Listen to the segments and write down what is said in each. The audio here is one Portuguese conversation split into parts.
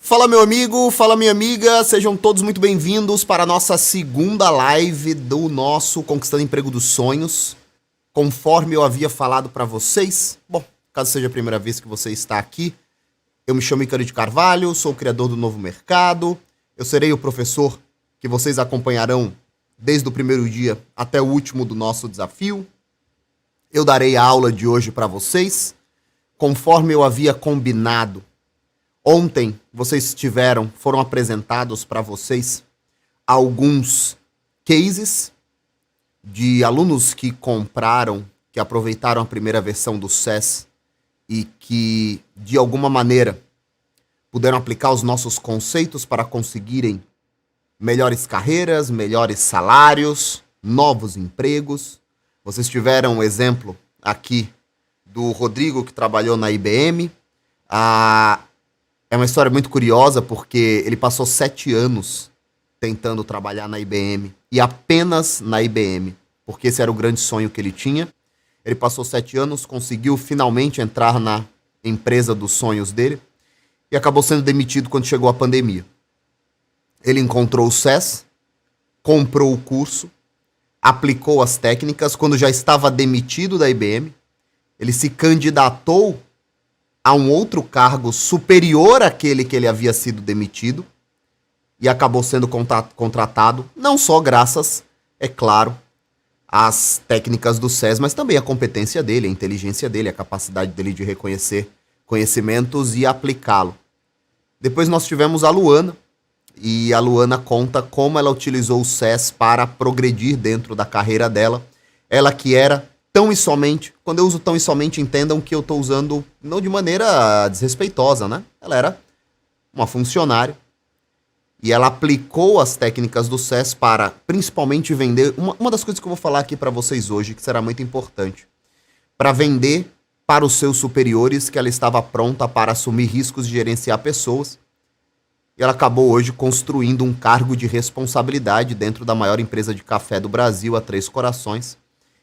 Fala meu amigo, fala minha amiga, sejam todos muito bem-vindos para a nossa segunda live do nosso Conquistando Emprego dos Sonhos. Conforme eu havia falado para vocês, caso seja a primeira vez que você está aqui, eu me chamo Ícaro de Carvalho, sou o criador do Novo Mercado, eu serei o professor que vocês acompanharão desde o primeiro dia até o último do nosso desafio. Eu darei a aula de hoje para vocês, conforme eu havia combinado. Ontem foram apresentados para vocês alguns cases de alunos que que aproveitaram a primeira versão do SES e que, de alguma maneira, puderam aplicar os nossos conceitos para conseguirem melhores carreiras, melhores salários, novos empregos. Vocês tiveram um exemplo aqui do Rodrigo, que trabalhou na IBM. É uma história muito curiosa, porque ele passou 7 anos tentando trabalhar na IBM, e apenas na IBM, porque esse era o grande sonho que ele tinha. Ele passou 7 anos, conseguiu finalmente entrar na empresa dos sonhos dele, e acabou sendo demitido quando chegou a pandemia. Ele encontrou o SES, comprou o curso, aplicou as técnicas. Quando já estava demitido da IBM, ele se candidatou a um outro cargo superior àquele que ele havia sido demitido e acabou sendo contratado, não só graças, é claro, às técnicas do SES, mas também à competência dele, a inteligência dele, a capacidade dele de reconhecer conhecimentos e aplicá-lo. Depois nós tivemos a Luana, e a Luana conta como ela utilizou o SES para progredir dentro da carreira dela. Ela que era tão e somente, quando eu uso tão e somente, entendam que eu estou usando não de maneira desrespeitosa, né? Ela era uma funcionária e ela aplicou as técnicas do SES para principalmente vender. Uma das coisas que eu vou falar aqui para vocês hoje, que será muito importante, para vender para os seus superiores que ela estava pronta para assumir riscos de gerenciar pessoas. E ela acabou hoje construindo um cargo de responsabilidade dentro da maior empresa de café do Brasil, a Três Corações.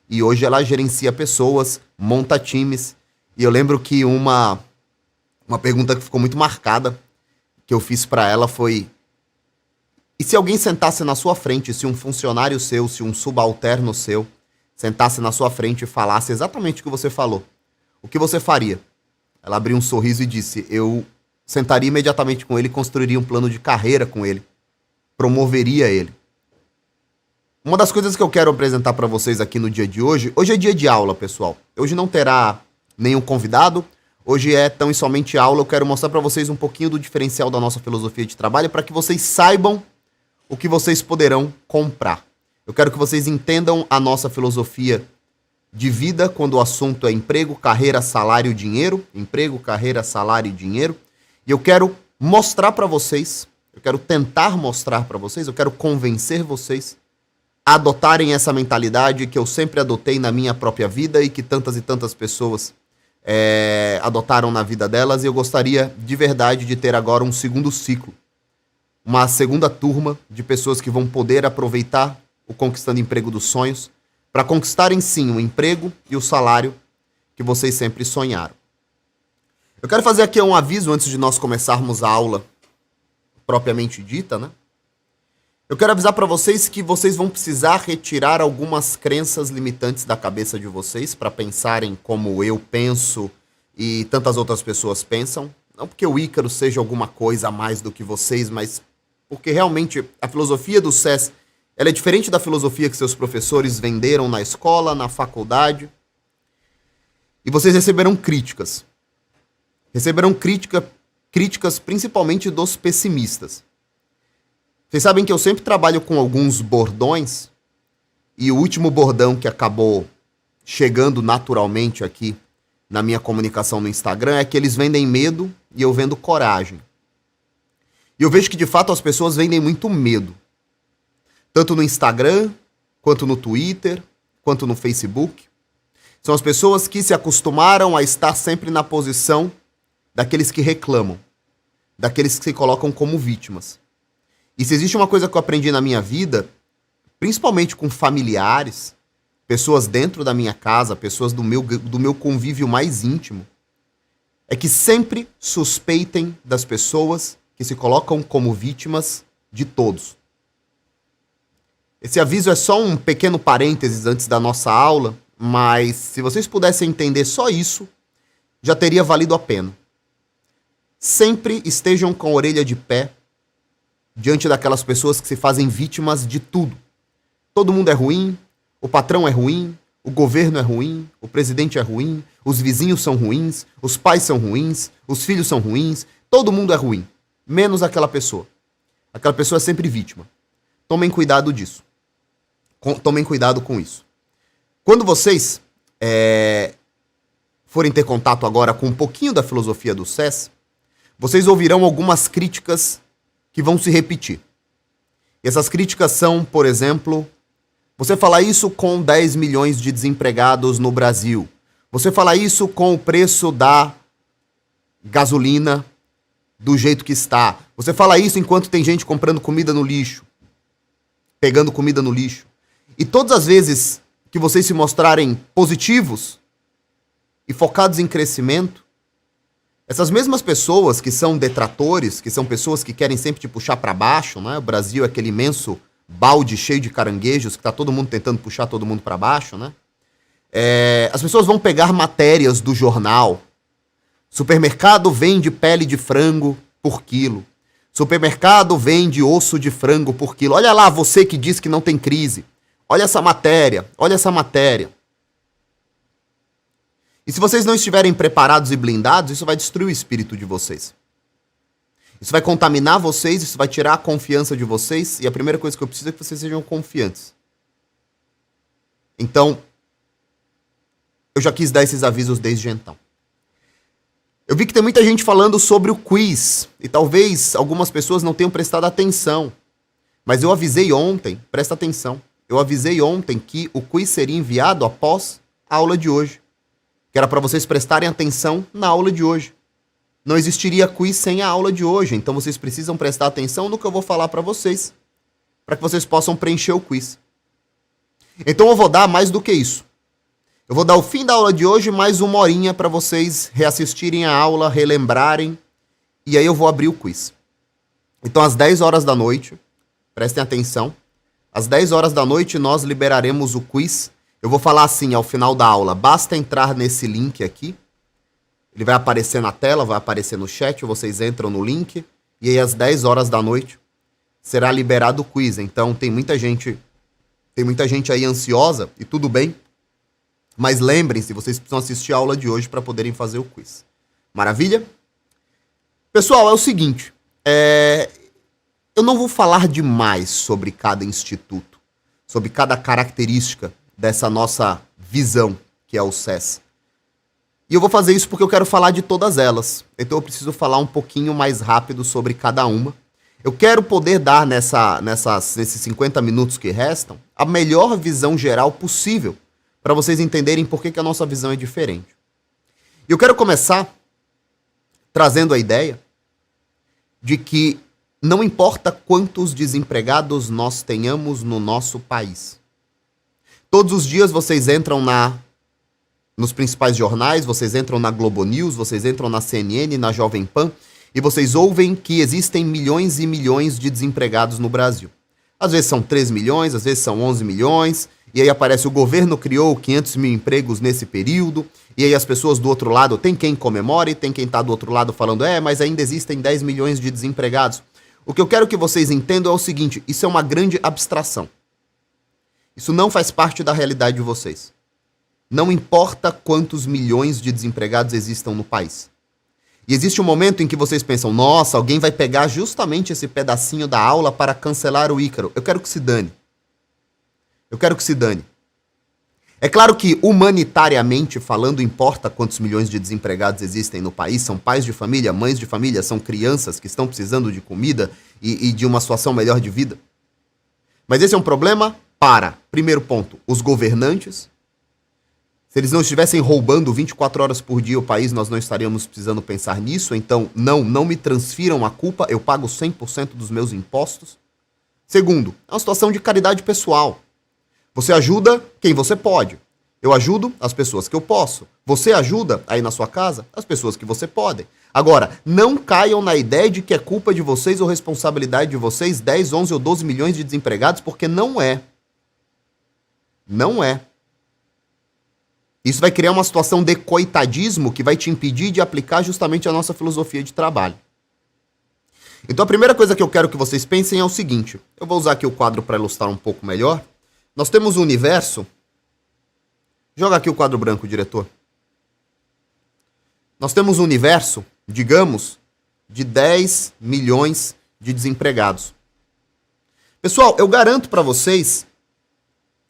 E hoje ela gerencia pessoas, monta times. E eu lembro que uma pergunta que ficou muito marcada, que eu fiz para ela foi: e se alguém sentasse na sua frente, se um funcionário seu, se um subalterno seu, sentasse na sua frente e falasse exatamente o que você falou, o que você faria? Ela abriu um sorriso e disse: eu sentaria imediatamente com ele, construiria um plano de carreira com ele, promoveria ele. Uma das coisas que eu quero apresentar para vocês aqui no dia de hoje é dia de aula, pessoal. Hoje não terá nenhum convidado, hoje é tão e somente aula. Eu quero mostrar para vocês um pouquinho do diferencial da nossa filosofia de trabalho para que vocês saibam o que vocês poderão comprar. Eu quero que vocês entendam a nossa filosofia de vida quando o assunto é emprego, carreira, salário, dinheiro. Emprego, carreira, salário e dinheiro. E eu quero mostrar para vocês, eu quero tentar mostrar para vocês, eu quero convencer vocês a adotarem essa mentalidade que eu sempre adotei na minha própria vida e que tantas e tantas pessoas adotaram na vida delas. E eu gostaria de verdade de ter agora um segundo ciclo, uma segunda turma de pessoas que vão poder aproveitar o Conquistando Emprego dos Sonhos para conquistarem sim o emprego e o salário que vocês sempre sonharam. Eu quero fazer aqui um aviso antes de nós começarmos a aula propriamente dita, né? Eu quero avisar para vocês que vocês vão precisar retirar algumas crenças limitantes da cabeça de vocês para pensarem como eu penso e tantas outras pessoas pensam. Não porque o Ícaro seja alguma coisa a mais do que vocês, mas porque realmente a filosofia do SES ela é diferente da filosofia que seus professores venderam na escola, na faculdade. E vocês receberão críticas. Receberão críticas principalmente dos pessimistas. Vocês sabem que eu sempre trabalho com alguns bordões, e o último bordão que acabou chegando naturalmente aqui na minha comunicação no Instagram é que eles vendem medo e eu vendo coragem. E eu vejo que de fato as pessoas vendem muito medo, tanto no Instagram, quanto no Twitter, quanto no Facebook. São as pessoas que se acostumaram a estar sempre na posição daqueles que reclamam, daqueles que se colocam como vítimas. E se existe uma coisa que eu aprendi na minha vida, principalmente com familiares, pessoas dentro da minha casa, pessoas do meu convívio mais íntimo, é que sempre suspeitem das pessoas que se colocam como vítimas de todos. Esse aviso é só um pequeno parênteses antes da nossa aula, mas se vocês pudessem entender só isso, já teria valido a pena. Sempre estejam com a orelha de pé diante daquelas pessoas que se fazem vítimas de tudo. Todo mundo é ruim, o patrão é ruim, o governo é ruim, o presidente é ruim, os vizinhos são ruins, os pais são ruins, os filhos são ruins, todo mundo é ruim, menos aquela pessoa. Aquela pessoa é sempre vítima. Tomem cuidado disso. Tomem cuidado com isso. Quando vocês forem ter contato agora com um pouquinho da filosofia do SES, vocês ouvirão algumas críticas que vão se repetir. E essas críticas são, por exemplo, você fala isso com 10 milhões de desempregados no Brasil. Você fala isso com o preço da gasolina do jeito que está. Você fala isso enquanto tem gente comprando comida no lixo, pegando comida no lixo. E todas as vezes que vocês se mostrarem positivos e focados em crescimento, essas mesmas pessoas que são detratores, que são pessoas que querem sempre te puxar para baixo, né? O Brasil é aquele imenso balde cheio de caranguejos que tá todo mundo tentando puxar todo mundo para baixo, né? As pessoas vão pegar matérias do jornal. Supermercado vende pele de frango por quilo. Supermercado vende osso de frango por quilo. Olha lá você que diz que não tem crise. Olha essa matéria, olha essa matéria. E se vocês não estiverem preparados e blindados, isso vai destruir o espírito de vocês. Isso vai contaminar vocês, isso vai tirar a confiança de vocês, e a primeira coisa que eu preciso é que vocês sejam confiantes. Então, eu já quis dar esses avisos desde então. Eu vi que tem muita gente falando sobre o quiz, e talvez algumas pessoas não tenham prestado atenção. Mas eu avisei ontem, presta atenção, eu avisei ontem que o quiz seria enviado após a aula de hoje. Que era para vocês prestarem atenção na aula de hoje. Não existiria quiz sem a aula de hoje, então vocês precisam prestar atenção no que eu vou falar para vocês, para que vocês possam preencher o quiz. Então eu vou dar mais do que isso. Eu vou dar o fim da aula de hoje mais uma horinha para vocês reassistirem a aula, relembrarem, e aí eu vou abrir o quiz. Então às 10 horas da noite, prestem atenção, às 10 horas da noite nós liberaremos o quiz. Eu vou falar assim ao final da aula, basta entrar nesse link aqui, ele vai aparecer na tela, vai aparecer no chat, vocês entram no link, e aí às 10 horas da noite será liberado o quiz. Então tem muita gente aí ansiosa, e tudo bem, mas lembrem-se, vocês precisam assistir a aula de hoje para poderem fazer o quiz. Maravilha? Pessoal, é o seguinte, eu não vou falar demais sobre cada instituto, sobre cada característica dessa nossa visão, que é o SES. E eu vou fazer isso porque eu quero falar de todas elas. Então eu preciso falar um pouquinho mais rápido sobre cada uma. Eu quero poder dar nesses 50 minutos que restam a melhor visão geral possível para vocês entenderem por que a nossa visão é diferente. E eu quero começar trazendo a ideia de que não importa quantos desempregados nós tenhamos no nosso país. Todos os dias vocês entram nos principais jornais, vocês entram na Globo News, vocês entram na CNN, na Jovem Pan, e vocês ouvem que existem milhões e milhões de desempregados no Brasil. Às vezes são 3 milhões, às vezes são 11 milhões, e aí aparece o governo criou 500 mil empregos nesse período, e aí as pessoas do outro lado, tem quem comemore, tem quem está do outro lado falando, mas ainda existem 10 milhões de desempregados. O que eu quero que vocês entendam é o seguinte, isso é uma grande abstração. Isso não faz parte da realidade de vocês. Não importa quantos milhões de desempregados existam no país. E existe um momento em que vocês pensam, nossa, alguém vai pegar justamente esse pedacinho da aula para cancelar o Ícaro. Eu quero que se dane. Eu quero que se dane. É claro que, humanitariamente falando, importa quantos milhões de desempregados existem no país. São pais de família, mães de família, são crianças que estão precisando de comida e de uma situação melhor de vida. Mas esse é um problema para, primeiro ponto, os governantes. Se eles não estivessem roubando 24 horas por dia o país, nós não estaríamos precisando pensar nisso. Então, não me transfiram a culpa, eu pago 100% dos meus impostos. Segundo, é uma situação de caridade pessoal. Você ajuda quem você pode. Eu ajudo as pessoas que eu posso. Você ajuda aí na sua casa as pessoas que você pode. Agora, não caiam na ideia de que é culpa de vocês ou responsabilidade de vocês 10, 11 ou 12 milhões de desempregados, porque não é. Não é. Isso vai criar uma situação de coitadismo que vai te impedir de aplicar justamente a nossa filosofia de trabalho. Então a primeira coisa que eu quero que vocês pensem é o seguinte. Eu vou usar aqui o quadro para ilustrar um pouco melhor. Nós temos um universo. Joga aqui o quadro branco, diretor. Nós temos um universo, digamos, de 10 milhões de desempregados. Pessoal, eu garanto para vocês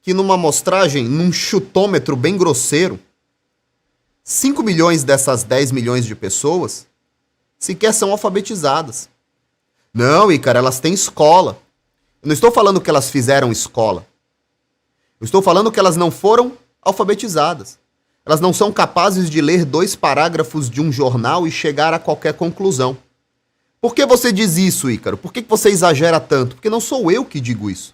que numa amostragem, num chutômetro bem grosseiro, 5 milhões dessas 10 milhões de pessoas sequer são alfabetizadas. Não, Ícaro, elas têm escola. Eu não estou falando que elas fizeram escola. Eu estou falando que elas não foram alfabetizadas. Elas não são capazes de ler 2 parágrafos de um jornal e chegar a qualquer conclusão. Por que você diz isso, Ícaro? Por que você exagera tanto? Porque não sou eu que digo isso.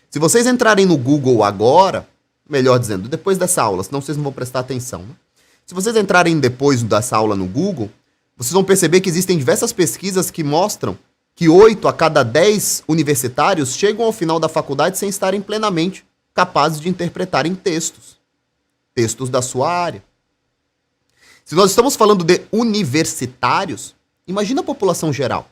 Se vocês entrarem no Google agora, melhor dizendo, depois dessa aula, senão vocês não vão prestar atenção, né? Se vocês entrarem depois dessa aula no Google, vocês vão perceber que existem diversas pesquisas que mostram que 8 a cada 10 universitários chegam ao final da faculdade sem estarem plenamente capazes de interpretarem textos da sua área. Se nós estamos falando de universitários, imagina a população geral.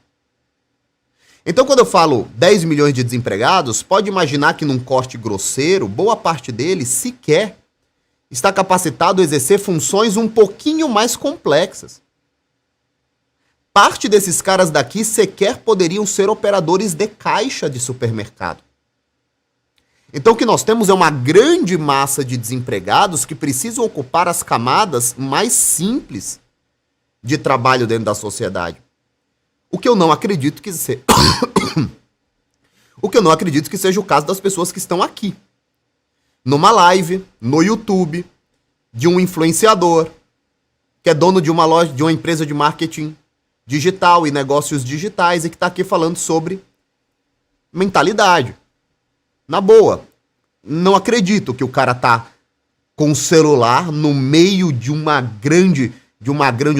Então, quando eu falo 10 milhões de desempregados, pode imaginar que num corte grosseiro, boa parte deles sequer está capacitado a exercer funções um pouquinho mais complexas. Parte desses caras daqui sequer poderiam ser operadores de caixa de supermercado. Então o que nós temos é uma grande massa de desempregados que precisam ocupar as camadas mais simples de trabalho dentro da sociedade. O que eu não acredito que seja... O que eu não acredito que seja o caso das pessoas que estão aqui. Numa live, no YouTube, de um influenciador, que é dono de uma loja, de uma empresa de marketing digital e negócios digitais e que está aqui falando sobre mentalidade. Na boa, não acredito que o cara tá com o celular no meio de um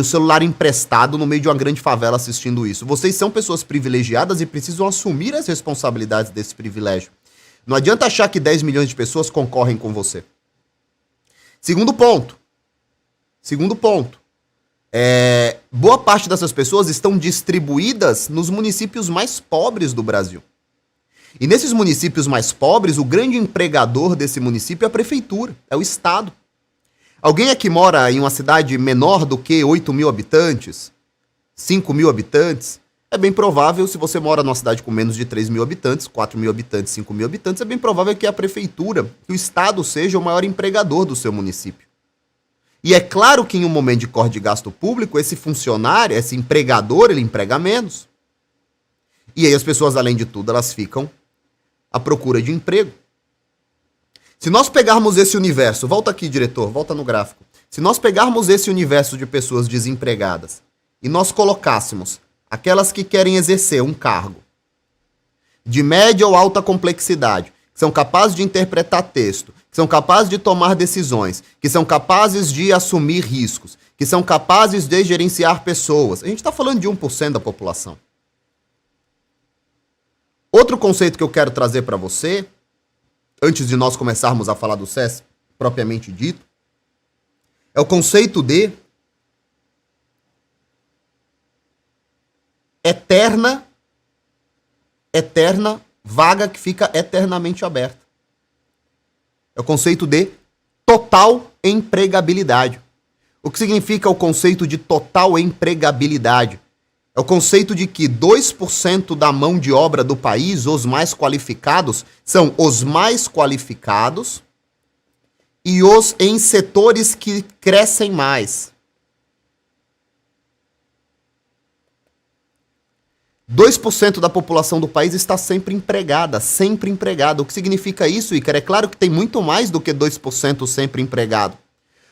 celular emprestado no meio de uma grande favela assistindo isso. Vocês são pessoas privilegiadas e precisam assumir as responsabilidades desse privilégio. Não adianta achar que 10 milhões de pessoas concorrem com você. Segundo ponto. Boa parte dessas pessoas estão distribuídas nos municípios mais pobres do Brasil. E nesses municípios mais pobres, o grande empregador desse município é a prefeitura, é o Estado. Alguém aqui mora em uma cidade menor do que 8 mil habitantes? 5 mil habitantes? É bem provável, se você mora numa cidade com menos de 3 mil habitantes, 4 mil habitantes, 5 mil habitantes, é bem provável que a prefeitura, que o Estado seja o maior empregador do seu município. E é claro que em um momento de corte de gasto público, esse funcionário, esse empregador, ele emprega menos. E aí as pessoas, além de tudo, elas ficam à procura de emprego. Se nós pegarmos esse universo, volta aqui, diretor, volta no gráfico. Se nós pegarmos esse universo de pessoas desempregadas e nós colocássemos aquelas que querem exercer um cargo de média ou alta complexidade, que são capazes de interpretar texto, que são capazes de tomar decisões, que são capazes de assumir riscos, que são capazes de gerenciar pessoas. A gente está falando de 1% da população. Outro conceito que eu quero trazer para você, antes de nós começarmos a falar do SES propriamente dito, é o conceito de eterna vaga que fica eternamente aberta. É o conceito de total empregabilidade. O que significa o conceito de total empregabilidade? É o conceito de que 2% da mão de obra do país, os mais qualificados, são os mais qualificados e os em setores que crescem mais. 2% da população do país está sempre empregada, sempre empregada. O que significa isso, Ícaro? É claro que tem muito mais do que 2% sempre empregado.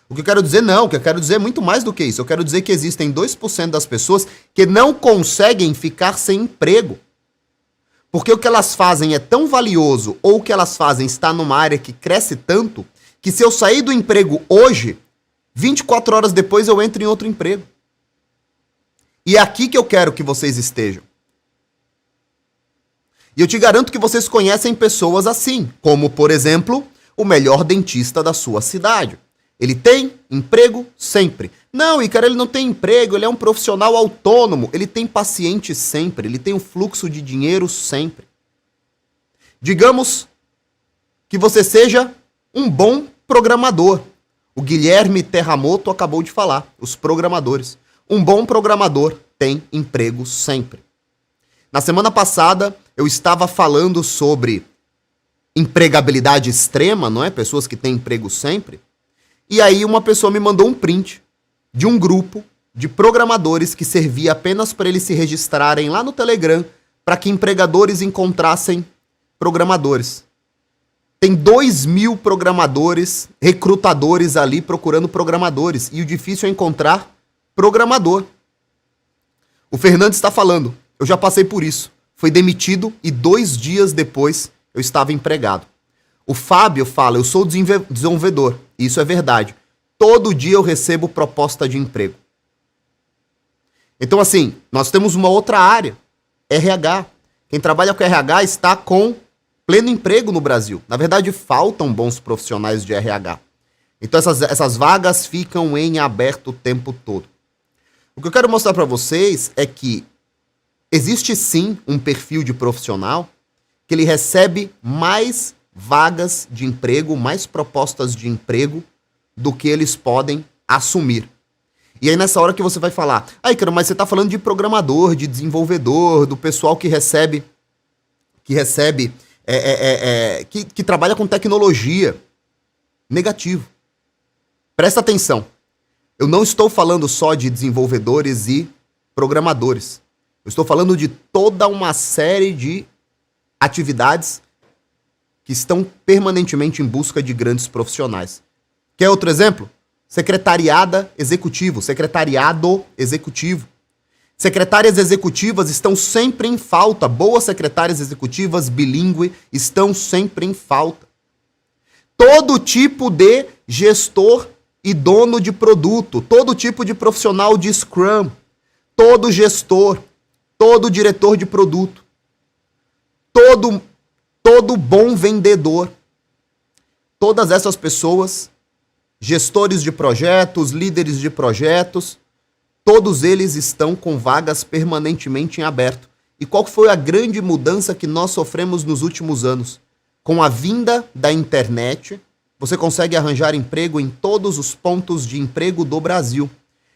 O que eu quero dizer não, o que eu quero dizer é muito mais do que isso. Eu quero dizer que existem 2% das pessoas que não conseguem ficar sem emprego. Porque o que elas fazem é tão valioso, ou o que elas fazem está numa área que cresce tanto, que se eu sair do emprego hoje, 24 horas depois eu entro em outro emprego. E é aqui que eu quero que vocês estejam. E eu te garanto que vocês conhecem pessoas assim, como, por exemplo, o melhor dentista da sua cidade. Ele tem emprego sempre. Não, Ícaro, ele não tem emprego, ele é um profissional autônomo, ele tem paciente sempre, ele tem um fluxo de dinheiro sempre. Digamos que você seja um bom programador. O Guilherme Terramoto acabou de falar, os programadores. Um bom programador tem emprego sempre. Na semana passada, eu estava falando sobre empregabilidade extrema, não é? Pessoas que têm emprego sempre. E aí uma pessoa me mandou um print de um grupo de programadores que servia apenas para eles se registrarem lá no Telegram para que empregadores encontrassem programadores. Tem 2.000 programadores, recrutadores ali procurando programadores. E o difícil é encontrar programador. O Fernando está falando, eu já passei por isso. Foi demitido e 2 dias depois eu estava empregado. O Fábio fala, eu sou desenvolvedor. Isso é verdade. Todo dia eu recebo proposta de emprego. Então assim, nós temos uma outra área, RH. Quem trabalha com RH está com pleno emprego no Brasil. Na verdade, faltam bons profissionais de RH. Então essas vagas ficam em aberto o tempo todo. O que eu quero mostrar para vocês é que existe sim um perfil de profissional que ele recebe mais vagas de emprego, mais propostas de emprego do que eles podem assumir. E aí nessa hora que você vai falar, Ícaro, mas você está falando de programador, de desenvolvedor, do pessoal que trabalha com tecnologia. Negativo. Presta atenção. Eu não estou falando só de desenvolvedores e programadores. Eu estou falando de toda uma série de atividades que estão permanentemente em busca de grandes profissionais. Quer outro exemplo? Secretariado executivo. Secretárias executivas estão sempre em falta. Boas secretárias executivas bilíngue estão sempre em falta. Todo tipo de gestor e dono de produto, todo tipo de profissional de Scrum, todo gestor, todo diretor de produto, todo bom vendedor, todas essas pessoas, gestores de projetos, líderes de projetos, todos eles estão com vagas permanentemente em aberto. E qual foi a grande mudança que nós sofremos nos últimos anos? Com a vinda da internet, você consegue arranjar emprego em todos os pontos de emprego do Brasil.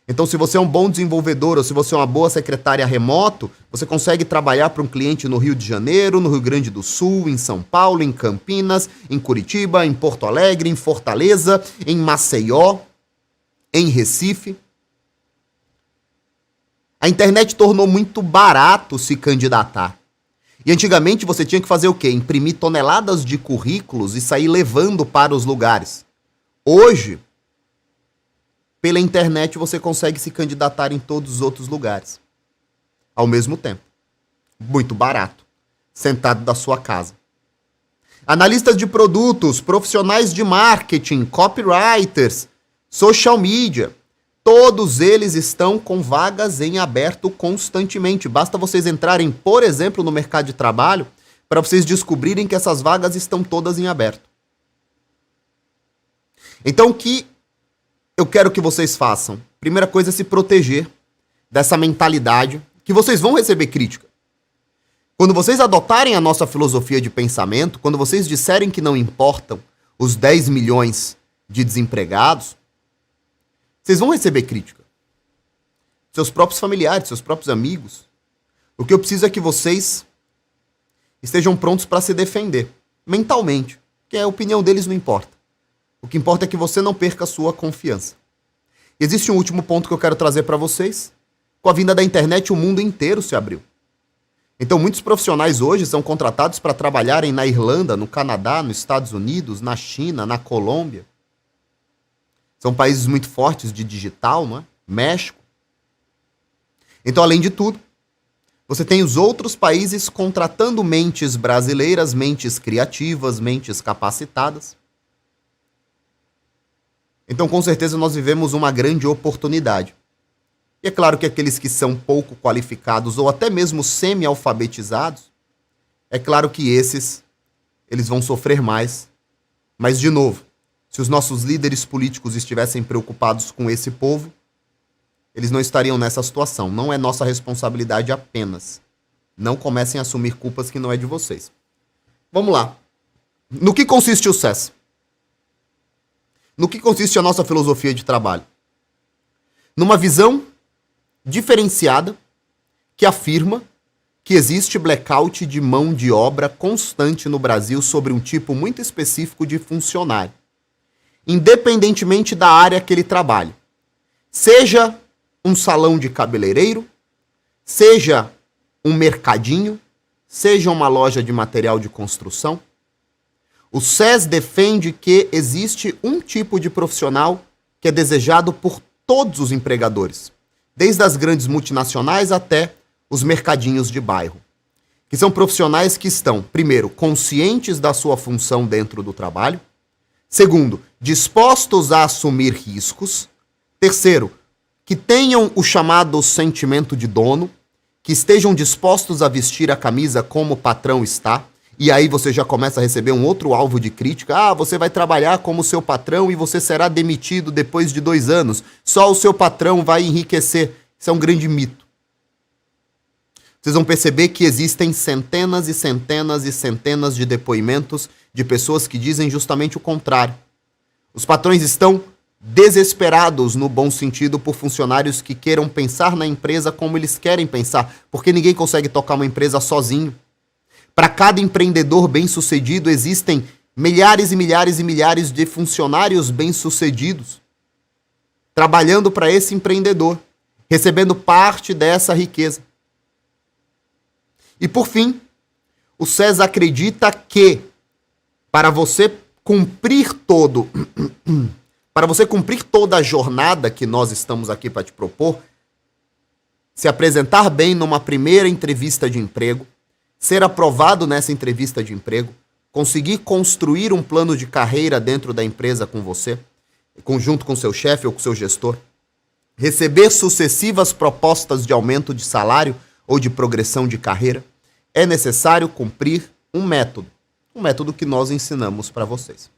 Então, se você é um bom desenvolvedor ou se você é uma boa secretária remoto, você consegue trabalhar para um cliente no Rio de Janeiro, no Rio Grande do Sul, em São Paulo, em Campinas, em Curitiba, em Porto Alegre, em Fortaleza, em Maceió, em Recife. A internet tornou muito barato se candidatar. E antigamente você tinha que fazer o quê? Imprimir toneladas de currículos e sair levando para os lugares. Hoje, pela internet você consegue se candidatar em todos os outros lugares. Ao mesmo tempo. Muito barato. Sentado da sua casa. Analistas de produtos, profissionais de marketing, copywriters, social media. Todos eles estão com vagas em aberto constantemente. Basta vocês entrarem, por exemplo, no mercado de trabalho, para vocês descobrirem que essas vagas estão todas em aberto. Então, o que eu quero que vocês façam? Primeira coisa é se proteger dessa mentalidade que vocês vão receber crítica. Quando vocês adotarem a nossa filosofia de pensamento, quando vocês disserem que não importam os 10 milhões de desempregados, vocês vão receber crítica. Seus próprios familiares, seus próprios amigos. O que eu preciso é que vocês estejam prontos para se defender, mentalmente. Porque a opinião deles não importa. O que importa é que você não perca a sua confiança. E existe um último ponto que eu quero trazer para vocês. Com a vinda da internet, o mundo inteiro se abriu. Então, muitos profissionais hoje são contratados para trabalharem na Irlanda, no Canadá, nos Estados Unidos, na China, na Colômbia. São países muito fortes de digital, não é? México. Então, além de tudo, você tem os outros países contratando mentes brasileiras, mentes criativas, mentes capacitadas. Então, com certeza, nós vivemos uma grande oportunidade. E é claro que aqueles que são pouco qualificados ou até mesmo semi-alfabetizados, é claro que eles vão sofrer mais. Mas, de novo, se os nossos líderes políticos estivessem preocupados com esse povo, eles não estariam nessa situação. Não é nossa responsabilidade apenas. Não comecem a assumir culpas que não é de vocês. Vamos lá. No que consiste o SES? No que consiste a nossa filosofia de trabalho? Numa visão diferenciada que afirma que existe blackout de mão de obra constante no Brasil sobre um tipo muito específico de funcionário, independentemente da área que ele trabalhe. Seja um salão de cabeleireiro, seja um mercadinho, seja uma loja de material de construção. O SES defende que existe um tipo de profissional que é desejado por todos os empregadores, desde as grandes multinacionais até os mercadinhos de bairro, que são profissionais que estão, primeiro, conscientes da sua função dentro do trabalho, segundo, dispostos a assumir riscos, terceiro, que tenham o chamado sentimento de dono, que estejam dispostos a vestir a camisa como o patrão está, e aí você já começa a receber um outro alvo de crítica. Ah, você vai trabalhar como seu patrão e você será demitido depois de 2 anos. Só o seu patrão vai enriquecer. Isso é um grande mito. Vocês vão perceber que existem centenas e centenas e centenas de depoimentos de pessoas que dizem justamente o contrário. Os patrões estão desesperados, no bom sentido, por funcionários que queiram pensar na empresa como eles querem pensar, porque ninguém consegue tocar uma empresa sozinho. Para cada empreendedor bem-sucedido existem milhares e milhares e milhares de funcionários bem-sucedidos trabalhando para esse empreendedor, recebendo parte dessa riqueza. E por fim, o SES acredita que para você cumprir toda a jornada que nós estamos aqui para te propor, se apresentar bem numa primeira entrevista de emprego, ser aprovado nessa entrevista de emprego, conseguir construir um plano de carreira dentro da empresa com você, junto com seu chefe ou com seu gestor, receber sucessivas propostas de aumento de salário ou de progressão de carreira, é necessário cumprir um método que nós ensinamos para vocês.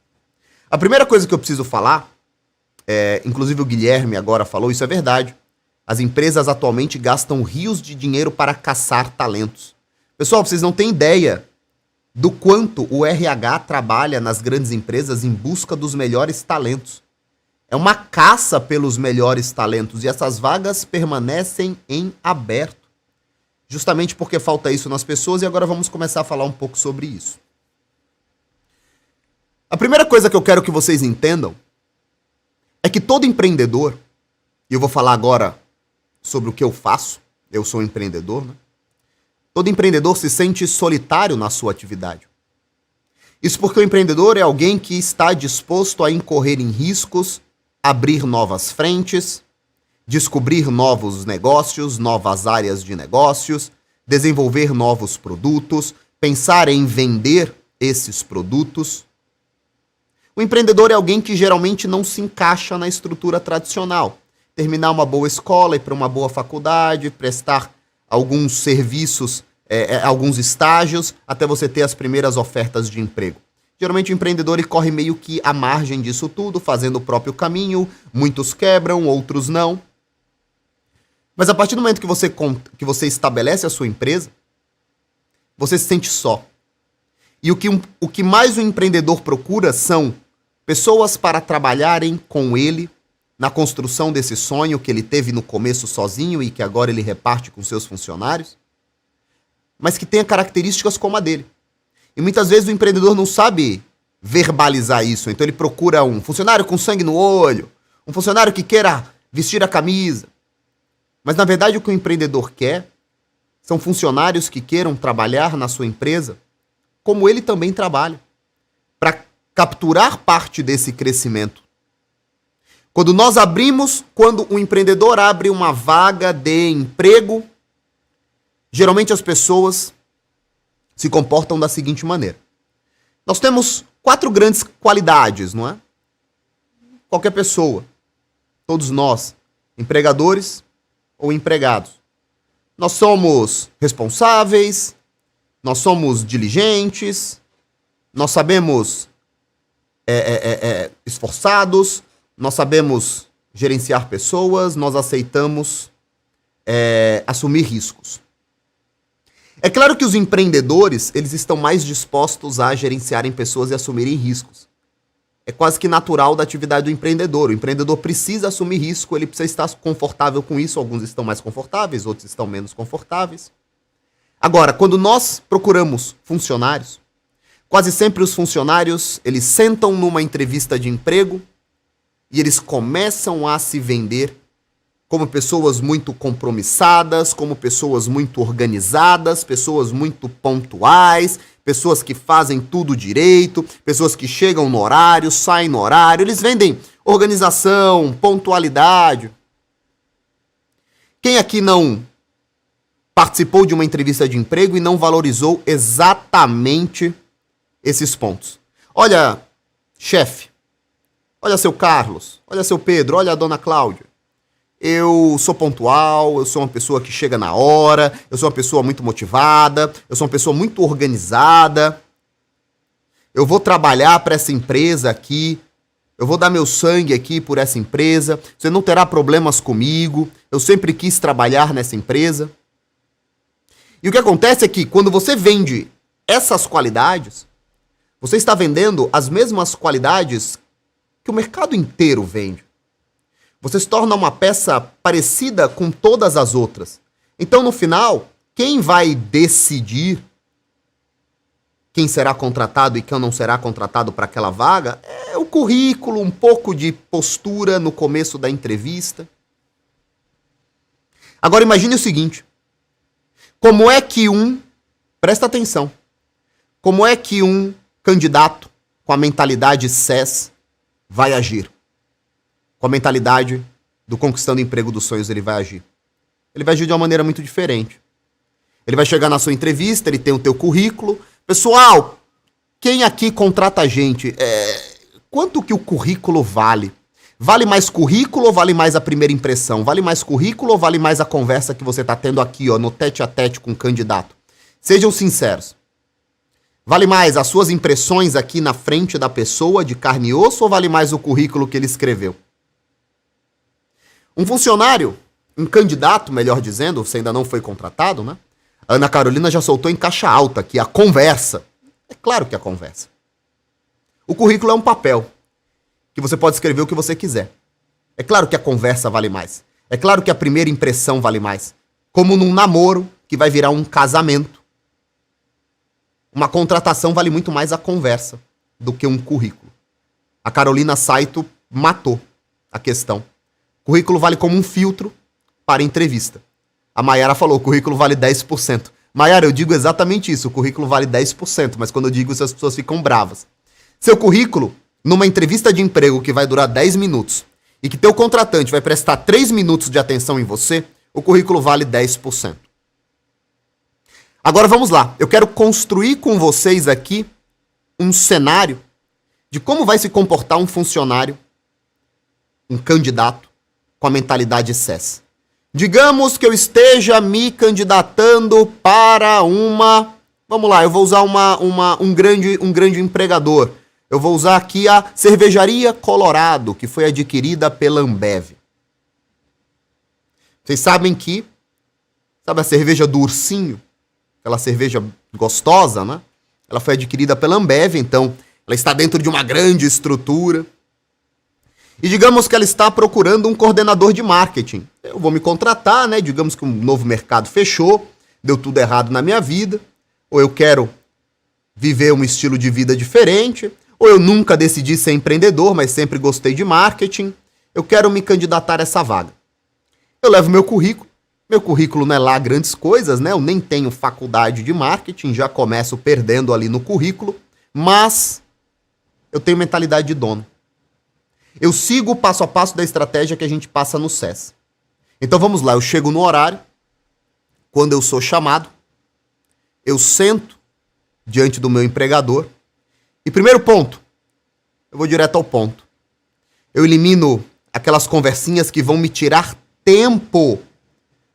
A primeira coisa que eu preciso falar, inclusive o Guilherme agora falou, isso é verdade. As empresas atualmente gastam rios de dinheiro para caçar talentos. Pessoal, vocês não têm ideia do quanto o RH trabalha nas grandes empresas em busca dos melhores talentos. É uma caça pelos melhores talentos e essas vagas permanecem em aberto. Justamente porque falta isso nas pessoas e agora vamos começar a falar um pouco sobre isso. A primeira coisa que eu quero que vocês entendam é que todo empreendedor, e eu vou falar agora sobre o que eu faço, eu sou empreendedor, né? Todo empreendedor se sente solitário na sua atividade. Isso porque o empreendedor é alguém que está disposto a incorrer em riscos, abrir novas frentes, descobrir novos negócios, novas áreas de negócios, desenvolver novos produtos, pensar em vender esses produtos. O empreendedor é alguém que geralmente não se encaixa na estrutura tradicional. Terminar uma boa escola, ir para uma boa faculdade, prestar alguns serviços, alguns estágios, até você ter as primeiras ofertas de emprego. Geralmente o empreendedor ele corre meio que à margem disso tudo, fazendo o próprio caminho, muitos quebram, outros não. Mas a partir do momento que você estabelece a sua empresa, você se sente só. E o que mais o empreendedor procura são pessoas para trabalharem com ele na construção desse sonho que ele teve no começo sozinho e que agora ele reparte com seus funcionários, mas que tenha características como a dele. E muitas vezes o empreendedor não sabe verbalizar isso, então ele procura um funcionário com sangue no olho, um funcionário que queira vestir a camisa. Mas na verdade o que o empreendedor quer são funcionários que queiram trabalhar na sua empresa como ele também trabalha, para capturar parte desse crescimento. Quando o empreendedor abre uma vaga de emprego, geralmente as pessoas se comportam da seguinte maneira. Nós temos 4 grandes qualidades, não é? Qualquer pessoa, todos nós, empregadores, ou empregados. Nós somos responsáveis, nós somos diligentes, nós sabemos esforçados, nós sabemos gerenciar pessoas, nós aceitamos assumir riscos. É claro que os empreendedores, eles estão mais dispostos a gerenciarem pessoas e assumirem riscos. É quase que natural da atividade do empreendedor. O empreendedor precisa assumir risco, ele precisa estar confortável com isso. Alguns estão mais confortáveis, outros estão menos confortáveis. Agora, quando nós procuramos funcionários, quase sempre os funcionários, eles sentam numa entrevista de emprego e eles começam a se vender como pessoas muito compromissadas, como pessoas muito organizadas, pessoas muito pontuais, pessoas que fazem tudo direito, pessoas que chegam no horário, saem no horário. Eles vendem organização, pontualidade. Quem aqui não participou de uma entrevista de emprego e não valorizou exatamente esses pontos? Olha, chefe, olha seu Carlos, olha seu Pedro, olha a dona Cláudia. Eu sou pontual, eu sou uma pessoa que chega na hora, eu sou uma pessoa muito motivada, eu sou uma pessoa muito organizada. Eu vou trabalhar para essa empresa aqui, eu vou dar meu sangue aqui por essa empresa, você não terá problemas comigo, eu sempre quis trabalhar nessa empresa. E o que acontece é que quando você vende essas qualidades, você está vendendo as mesmas qualidades que o mercado inteiro vende. Você se torna uma peça parecida com todas as outras. Então, no final, quem vai decidir quem será contratado e quem não será contratado para aquela vaga é o currículo, um pouco de postura no começo da entrevista. Agora, imagine o seguinte. Como é que presta atenção, como é que um candidato com a mentalidade SES vai agir? Com a mentalidade do Conquistando Emprego dos Sonhos, ele vai agir. Ele vai agir de uma maneira muito diferente. Ele vai chegar na sua entrevista, ele tem o teu currículo. Pessoal, quem aqui contrata a gente? Quanto que o currículo vale? Vale mais currículo ou vale mais a primeira impressão? Vale mais currículo ou vale mais a conversa que você está tendo aqui, ó, no tete a tete com o candidato? Sejam sinceros. Vale mais as suas impressões aqui na frente da pessoa, de carne e osso, ou vale mais o currículo que ele escreveu? Um funcionário, um candidato, melhor dizendo, você ainda não foi contratado, né? A Ana Carolina já soltou em caixa alta aqui a conversa. É claro que é a conversa. O currículo é um papel que você pode escrever o que você quiser. É claro que a conversa vale mais. É claro que a primeira impressão vale mais. Como num namoro que vai virar um casamento. Uma contratação vale muito mais a conversa do que um currículo. A Carolina Saito matou a questão. Currículo vale como um filtro para entrevista. A Maiara falou, o currículo vale 10%. Maiara, eu digo exatamente isso, o currículo vale 10%, mas quando eu digo isso as pessoas ficam bravas. Seu currículo, numa entrevista de emprego que vai durar 10 minutos e que teu contratante vai prestar 3 minutos de atenção em você, o currículo vale 10%. Agora vamos lá, eu quero construir com vocês aqui um cenário de como vai se comportar um funcionário, um candidato, com a mentalidade SES. Digamos que eu esteja me candidatando para uma... Vamos lá, eu vou usar um grande empregador. Eu vou usar aqui a Cervejaria Colorado, que foi adquirida pela Ambev. Vocês sabem que... Sabe a cerveja do ursinho? Aquela cerveja gostosa, né? Ela foi adquirida pela Ambev, então ela está dentro de uma grande estrutura. E digamos que ela está procurando um coordenador de marketing. Eu vou me contratar, né? Digamos que um novo mercado fechou, deu tudo errado na minha vida, ou eu quero viver um estilo de vida diferente, ou eu nunca decidi ser empreendedor, mas sempre gostei de marketing, eu quero me candidatar a essa vaga. Eu levo meu currículo não é lá grandes coisas, né? Eu nem tenho faculdade de marketing, já começo perdendo ali no currículo, mas eu tenho mentalidade de dono. Eu sigo o passo a passo da estratégia que a gente passa no SES. Então vamos lá, eu chego no horário, quando eu sou chamado, eu sento diante do meu empregador e primeiro ponto, eu vou direto ao ponto. Eu elimino aquelas conversinhas que vão me tirar tempo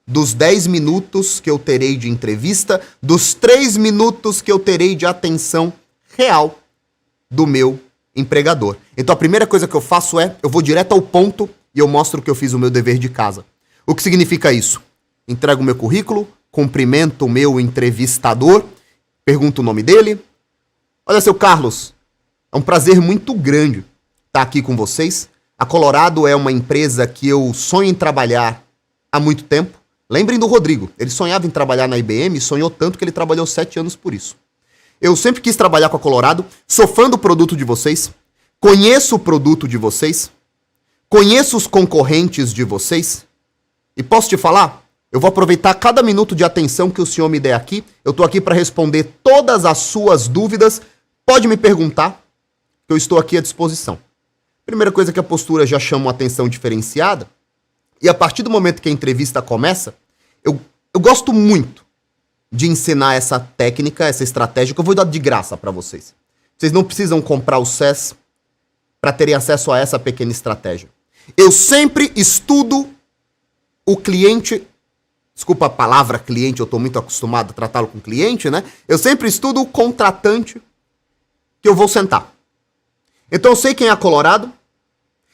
dos 10 minutos que eu terei de entrevista, dos 3 minutos que eu terei de atenção real do meu empregador. Então a primeira coisa que eu faço é, eu vou direto ao ponto e eu mostro que eu fiz o meu dever de casa. O que significa isso? Entrego o meu currículo, cumprimento o meu entrevistador, pergunto o nome dele. Olha, seu Carlos, é um prazer muito grande estar aqui com vocês. A Colorado é uma empresa que eu sonho em trabalhar há muito tempo. Lembrem do Rodrigo, ele sonhava em trabalhar na IBM e sonhou tanto que ele trabalhou 7 anos por isso. Eu sempre quis trabalhar com a Colorado, sou fã do produto de vocês, conheço o produto de vocês, conheço os concorrentes de vocês e posso te falar, eu vou aproveitar cada minuto de atenção que o senhor me der aqui, eu estou aqui para responder todas as suas dúvidas, pode me perguntar, que eu estou aqui à disposição. Primeira coisa que a postura já chama uma atenção diferenciada, e a partir do momento que a entrevista começa, eu gosto muito de ensinar essa técnica, essa estratégia, que eu vou dar de graça para vocês. Vocês não precisam comprar o SES para terem acesso a essa pequena estratégia. Eu sempre estudo o cliente, desculpa a palavra cliente, eu estou muito acostumado a tratá-lo com cliente, né? Eu sempre estudo o contratante que eu vou sentar. Então eu sei quem é a Colorado,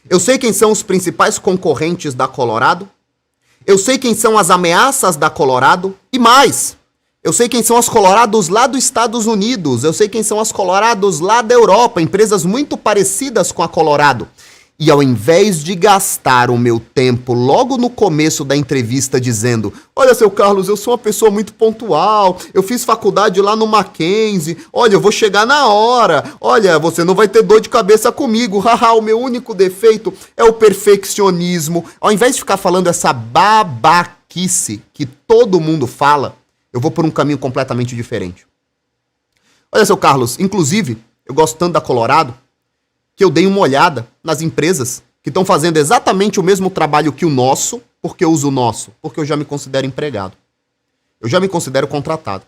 eu sei quem são os principais concorrentes da Colorado, eu sei quem são as ameaças da Colorado e mais, eu sei quem são as Colorados lá dos Estados Unidos, eu sei quem são as Colorados lá da Europa, empresas muito parecidas com a Colorado. E ao invés de gastar o meu tempo logo no começo da entrevista dizendo: olha, seu Carlos, eu sou uma pessoa muito pontual, eu fiz faculdade lá no Mackenzie, olha, eu vou chegar na hora, olha, você não vai ter dor de cabeça comigo, haha, o meu único defeito é o perfeccionismo. Ao invés de ficar falando essa babaquice que todo mundo fala, eu vou por um caminho completamente diferente. Olha, seu Carlos, inclusive, eu gosto tanto da Colorado, que eu dei uma olhada nas empresas que estão fazendo exatamente o mesmo trabalho que o nosso. Por que eu uso o nosso? Porque eu já me considero empregado. Eu já me considero contratado.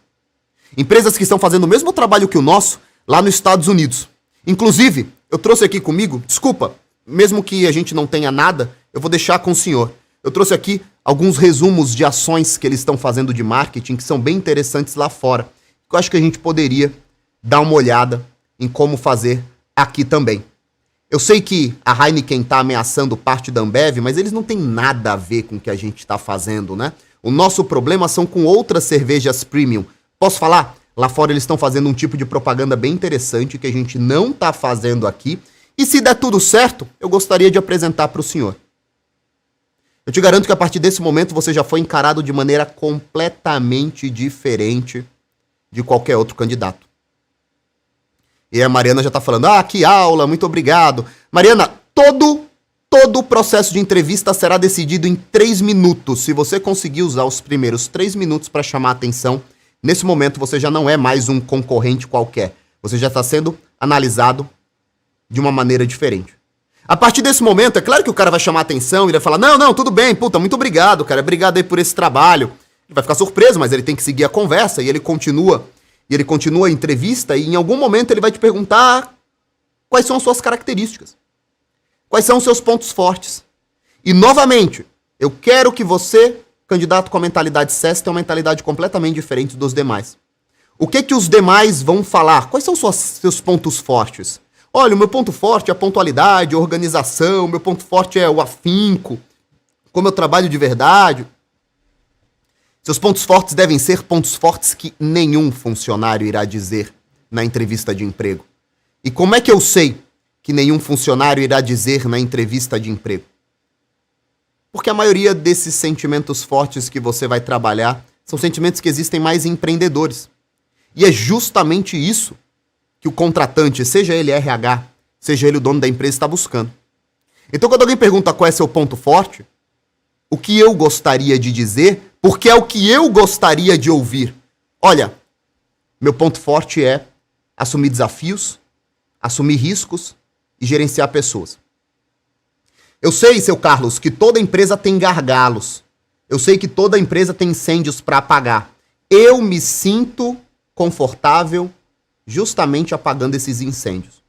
Empresas que estão fazendo o mesmo trabalho que o nosso lá nos Estados Unidos. Inclusive, eu trouxe aqui comigo, desculpa, mesmo que a gente não tenha nada, eu vou deixar com o senhor. Eu trouxe aqui alguns resumos de ações que eles estão fazendo de marketing que são bem interessantes lá fora. Eu acho que a gente poderia dar uma olhada em como fazer aqui também. Eu sei que a Heineken está ameaçando parte da Ambev, mas eles não têm nada a ver com o que a gente está fazendo, né? O nosso problema são com outras cervejas premium. Posso falar? Lá fora eles estão fazendo um tipo de propaganda bem interessante que a gente não está fazendo aqui. E se der tudo certo, eu gostaria de apresentar para o senhor. Eu te garanto que a partir desse momento você já foi encarado de maneira completamente diferente de qualquer outro candidato. E a Mariana já tá falando, que aula, muito obrigado. Mariana, todo o processo de entrevista será decidido em 3 minutos. Se você conseguir usar os primeiros 3 minutos para chamar a atenção, nesse momento você já não é mais um concorrente qualquer. Você já está sendo analisado de uma maneira diferente. A partir desse momento, é claro que o cara vai chamar a atenção e vai falar, não, tudo bem, puta, muito obrigado, cara, obrigado aí por esse trabalho. Ele vai ficar surpreso, mas ele tem que seguir a conversa e ele continua a entrevista e em algum momento ele vai te perguntar quais são as suas características, quais são os seus pontos fortes. E novamente, eu quero que você, candidato com a mentalidade SES, tenha uma mentalidade completamente diferente dos demais. O que os demais vão falar? Quais são seus pontos fortes? Olha, o meu ponto forte é a pontualidade, a organização, o meu ponto forte é o afinco, como eu trabalho de verdade. Seus pontos fortes devem ser pontos fortes que nenhum funcionário irá dizer na entrevista de emprego. E como é que eu sei que nenhum funcionário irá dizer na entrevista de emprego? Porque a maioria desses sentimentos fortes que você vai trabalhar são sentimentos que existem mais em empreendedores. E é justamente isso que o contratante, seja ele RH, seja ele o dono da empresa, está buscando. Então, quando alguém pergunta qual é seu ponto forte, o que eu gostaria de dizer, porque é o que eu gostaria de ouvir. Olha, meu ponto forte é assumir desafios, assumir riscos e gerenciar pessoas. Eu sei, seu Carlos, que toda empresa tem gargalos. Eu sei que toda empresa tem incêndios para apagar. Eu me sinto confortável justamente apagando esses incêndios.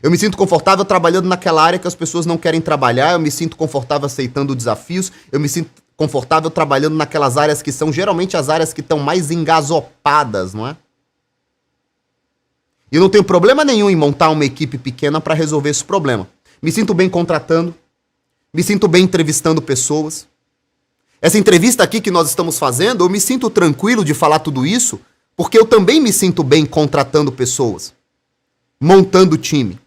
Eu me sinto confortável trabalhando naquela área que as pessoas não querem trabalhar, eu me sinto confortável aceitando desafios, eu me sinto confortável trabalhando naquelas áreas que são geralmente as áreas que estão mais engasopadas, não é? E eu não tenho problema nenhum em montar uma equipe pequena para resolver esse problema. Me sinto bem contratando, me sinto bem entrevistando pessoas. Essa entrevista aqui que nós estamos fazendo, eu me sinto tranquilo de falar tudo isso, porque eu também me sinto bem contratando pessoas, montando time.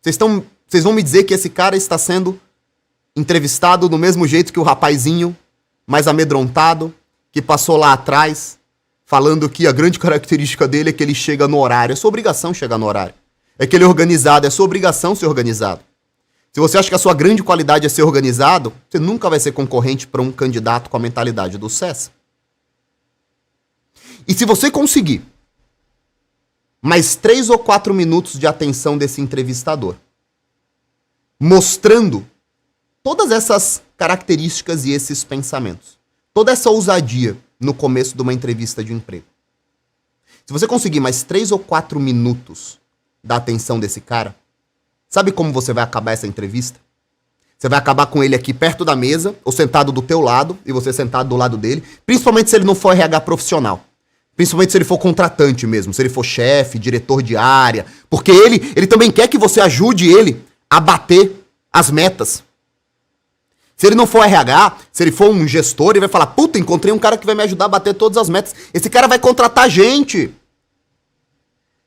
Vocês vão me dizer que esse cara está sendo entrevistado do mesmo jeito que o rapazinho mais amedrontado, que passou lá atrás, falando que a grande característica dele é que ele chega no horário. É sua obrigação chegar no horário. É que ele é organizado, é sua obrigação ser organizado. Se você acha que a sua grande qualidade é ser organizado, você nunca vai ser concorrente para um candidato com a mentalidade do César. E se você conseguir mais 3 ou 4 minutos de atenção desse entrevistador, mostrando todas essas características e esses pensamentos, toda essa ousadia no começo de uma entrevista de emprego. Se você conseguir mais 3 ou 4 minutos da atenção desse cara, sabe como você vai acabar essa entrevista? Você vai acabar com ele aqui perto da mesa, ou sentado do teu lado, e você sentado do lado dele, principalmente se ele não for RH profissional. Principalmente se ele for contratante mesmo, se ele for chefe, diretor de área, porque ele também quer que você ajude ele a bater as metas. Se ele não for RH, se ele for um gestor, ele vai falar, puta, encontrei um cara que vai me ajudar a bater todas as metas. Esse cara vai contratar gente.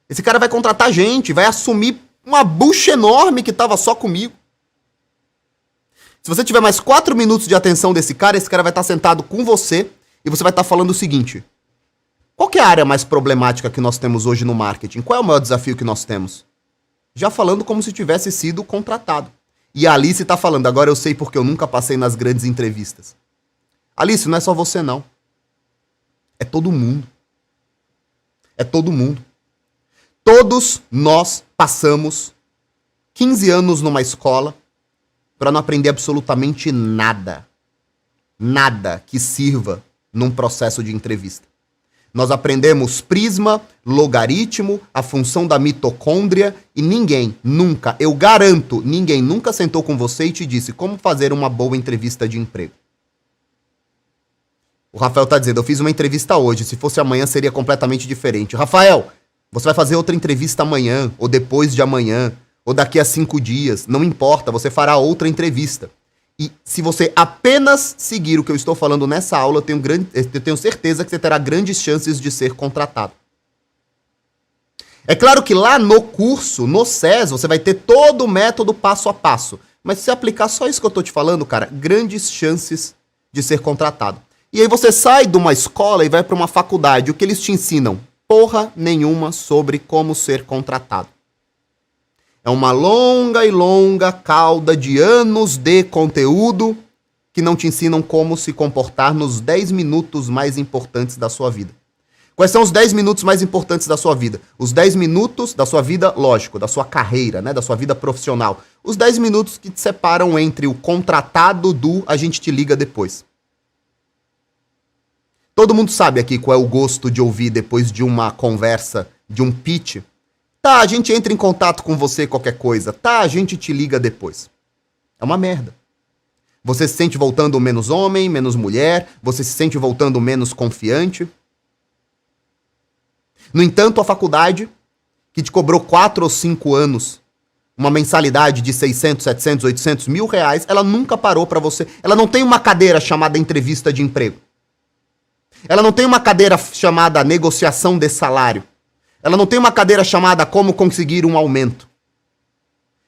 Esse cara vai contratar gente, vai assumir uma bucha enorme que tava só comigo. Se você tiver mais 4 minutos de atenção desse cara, esse cara vai estar sentado com você e você vai estar falando o seguinte: qual que é a área mais problemática que nós temos hoje no marketing? Qual é o maior desafio que nós temos? Já falando como se tivesse sido contratado. E a Alice tá falando, agora eu sei porque eu nunca passei nas grandes entrevistas. Alice, não é só você não. É todo mundo. É todo mundo. Todos nós passamos 15 anos numa escola para não aprender absolutamente nada. Nada que sirva num processo de entrevista. Nós aprendemos prisma, logaritmo, a função da mitocôndria e ninguém nunca, eu garanto, ninguém nunca sentou com você e te disse como fazer uma boa entrevista de emprego. O Rafael tá dizendo, eu fiz uma entrevista hoje, se fosse amanhã seria completamente diferente. Rafael, você vai fazer outra entrevista amanhã, ou depois de amanhã, ou daqui a 5 dias, não importa, você fará outra entrevista. E se você apenas seguir o que eu estou falando nessa aula, eu tenho certeza que você terá grandes chances de ser contratado. É claro que lá no curso, no SES, você vai ter todo o método passo a passo. Mas se você aplicar só isso que eu estou te falando, cara, grandes chances de ser contratado. E aí você sai de uma escola e vai para uma faculdade. O que eles te ensinam? Porra nenhuma sobre como ser contratado. É uma longa e longa cauda de anos de conteúdo que não te ensinam como se comportar nos 10 minutos mais importantes da sua vida. Quais são os 10 minutos mais importantes da sua vida? Os 10 minutos da sua vida, lógico, da sua carreira, né, da sua vida profissional. Os 10 minutos que te separam entre o contratado do a gente te liga depois. Todo mundo sabe aqui qual é o gosto de ouvir depois de uma conversa, de um pitch. Tá, a gente entra em contato com você, qualquer coisa. Tá, a gente te liga depois. É uma merda. Você se sente voltando menos homem, menos mulher. Você se sente voltando menos confiante. No entanto, a faculdade, que te cobrou 4 ou 5 anos, uma mensalidade de 600, 700, 800 mil reais, ela nunca parou pra você. Ela não tem uma cadeira chamada entrevista de emprego. Ela não tem uma cadeira chamada negociação de salário. Ela não tem uma cadeira chamada como conseguir um aumento.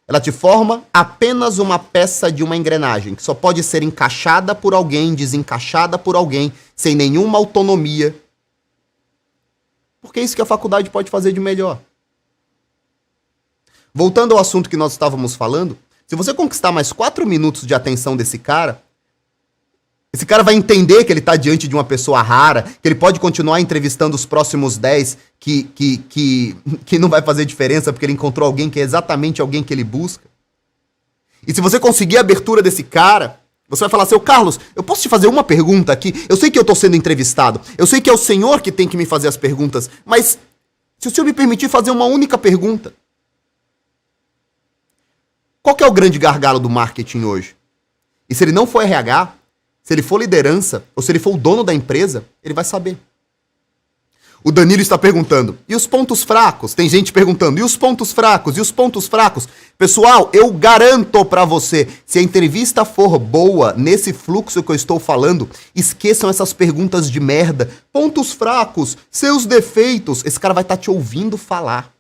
Ela te forma apenas uma peça de uma engrenagem, que só pode ser encaixada por alguém, desencaixada por alguém, sem nenhuma autonomia. Porque é isso que a faculdade pode fazer de melhor. Voltando ao assunto que nós estávamos falando, se você conquistar mais 4 minutos de atenção desse cara, esse cara vai entender que ele está diante de uma pessoa rara, que ele pode continuar entrevistando os próximos 10, que não vai fazer diferença porque ele encontrou alguém que é exatamente alguém que ele busca. E se você conseguir a abertura desse cara, você vai falar, seu Carlos, eu posso te fazer uma pergunta aqui? Eu sei que eu estou sendo entrevistado, eu sei que é o senhor que tem que me fazer as perguntas, mas se o senhor me permitir fazer uma única pergunta. Qual que é o grande gargalo do marketing hoje? E se ele não for RH, se ele for liderança, ou se ele for o dono da empresa, ele vai saber. O Danilo está perguntando, e os pontos fracos? Tem gente perguntando, e os pontos fracos? E os pontos fracos? Pessoal, eu garanto pra você, se a entrevista for boa, nesse fluxo que eu estou falando, esqueçam essas perguntas de merda. Pontos fracos, seus defeitos. Esse cara vai estar te ouvindo falar.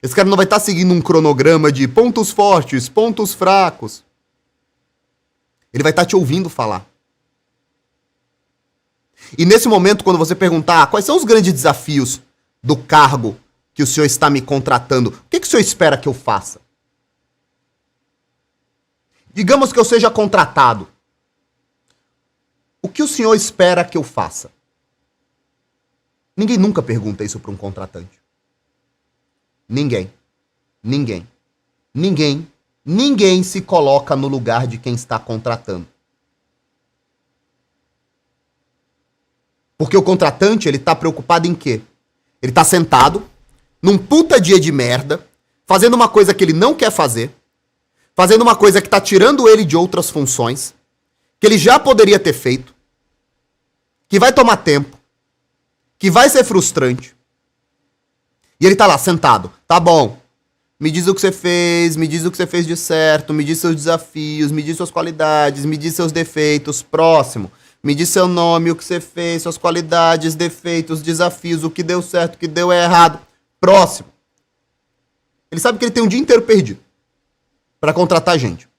Esse cara não vai estar seguindo um cronograma de pontos fortes, pontos fracos. Ele vai estar te ouvindo falar. E nesse momento, quando você perguntar quais são os grandes desafios do cargo que o senhor está me contratando, o que o senhor espera que eu faça? Digamos que eu seja contratado. O que o senhor espera que eu faça? Ninguém nunca pergunta isso para um contratante. Ninguém. Ninguém. Ninguém. Ninguém se coloca no lugar de quem está contratando. Porque o contratante, ele tá preocupado em quê? Ele tá sentado, num puta dia de merda, fazendo uma coisa que ele não quer fazer, fazendo uma coisa que tá tirando ele de outras funções, que ele já poderia ter feito, que vai tomar tempo, que vai ser frustrante. E ele tá lá, sentado. Tá bom. Me diz o que você fez, me diz o que você fez de certo, me diz seus desafios, me diz suas qualidades, me diz seus defeitos. Próximo. Me diz seu nome, o que você fez, suas qualidades, defeitos, desafios, o que deu certo, o que deu errado. Próximo. Ele sabe que ele tem um dia inteiro perdido para contratar gente.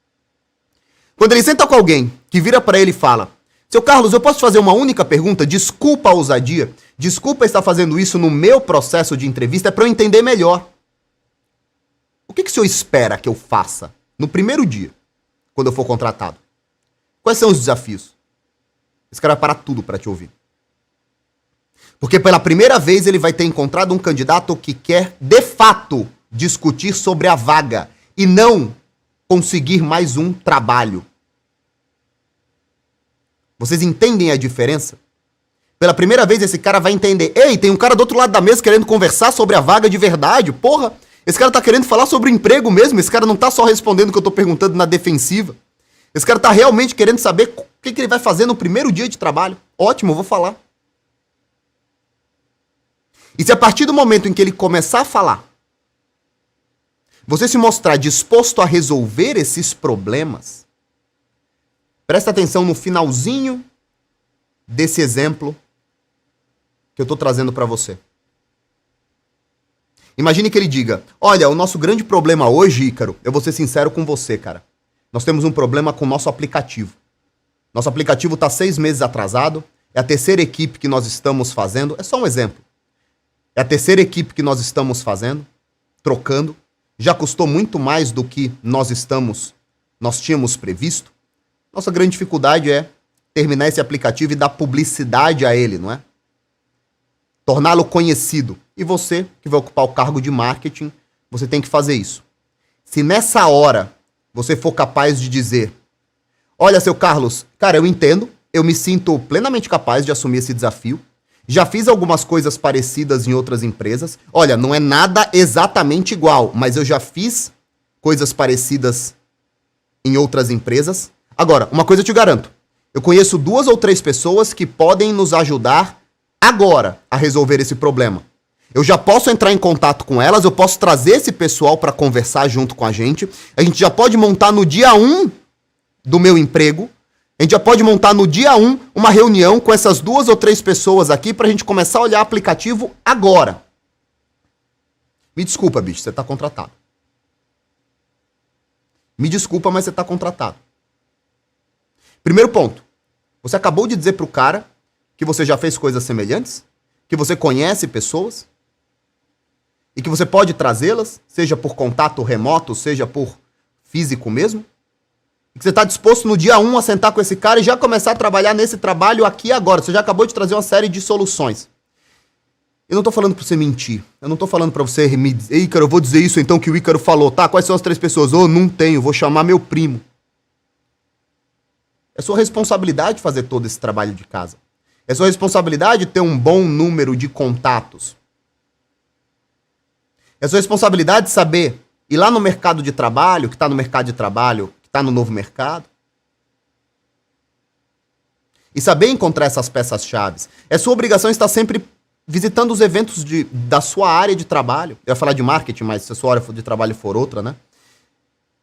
Quando ele senta com alguém que vira para ele e fala: seu Carlos, eu posso te fazer uma única pergunta? Desculpa a ousadia. Desculpa estar fazendo isso no meu processo de entrevista, é para eu entender melhor. O que o senhor espera que eu faça no primeiro dia, quando eu for contratado? Quais são os desafios? Esse cara vai parar tudo para te ouvir. Porque pela primeira vez ele vai ter encontrado um candidato que quer, de fato, discutir sobre a vaga e não conseguir mais um trabalho. Vocês entendem a diferença? Pela primeira vez esse cara vai entender: ei, tem um cara do outro lado da mesa querendo conversar sobre a vaga de verdade, porra. Esse cara tá querendo falar sobre o emprego mesmo, esse cara não tá só respondendo o que eu tô perguntando na defensiva. Esse cara tá realmente querendo saber o que ele vai fazer no primeiro dia de trabalho. Ótimo, eu vou falar. E se a partir do momento em que ele começar a falar, você se mostrar disposto a resolver esses problemas, presta atenção no finalzinho desse exemplo que eu tô trazendo para você. Imagine que ele diga: olha, o nosso grande problema hoje, Ícaro, eu vou ser sincero com você, cara. Nós temos um problema com o nosso aplicativo. Nosso aplicativo está 6 meses atrasado. É a terceira equipe que nós estamos fazendo. É só um exemplo. É a terceira equipe que nós estamos fazendo, trocando. Já custou muito mais do que nós tínhamos previsto. Nossa grande dificuldade é terminar esse aplicativo e dar publicidade a ele, não é? Torná-lo conhecido. E você, que vai ocupar o cargo de marketing, você tem que fazer isso. Se nessa hora você for capaz de dizer: olha, seu Carlos, cara, eu entendo, eu me sinto plenamente capaz de assumir esse desafio. Já fiz algumas coisas parecidas em outras empresas. Olha, não é nada exatamente igual, mas eu já fiz coisas parecidas em outras empresas. Agora, uma coisa eu te garanto. Eu conheço 2 ou 3 pessoas que podem nos ajudar agora a resolver esse problema. Eu já posso entrar em contato com elas, eu posso trazer esse pessoal para conversar junto com a gente já pode montar no dia 1 do meu emprego, a gente já pode montar no dia 1 uma reunião com essas 2 ou 3 pessoas aqui pra gente começar a olhar aplicativo agora. Me desculpa, bicho, você tá contratado. Me desculpa, mas você tá contratado. Primeiro ponto, você acabou de dizer pro cara que você já fez coisas semelhantes, que você conhece pessoas, e que você pode trazê-las, seja por contato remoto, seja por físico mesmo, e que você está disposto no dia 1 a sentar com esse cara e já começar a trabalhar nesse trabalho aqui e agora. Você já acabou de trazer uma série de soluções. Eu não tô falando pra você mentir. Eu não tô falando pra você me dizer: Ícaro, eu vou dizer isso então que o Ícaro falou. Tá, quais são as 3 pessoas? Não tenho, vou chamar meu primo. É sua responsabilidade fazer todo esse trabalho de casa. É sua responsabilidade ter um bom número de contatos. É sua responsabilidade saber ir lá no mercado de trabalho, que está está no novo mercado. E saber encontrar essas peças-chave. É sua obrigação estar sempre visitando os eventos da sua área de trabalho. Eu ia falar de marketing, mas se a sua área de trabalho for outra, né?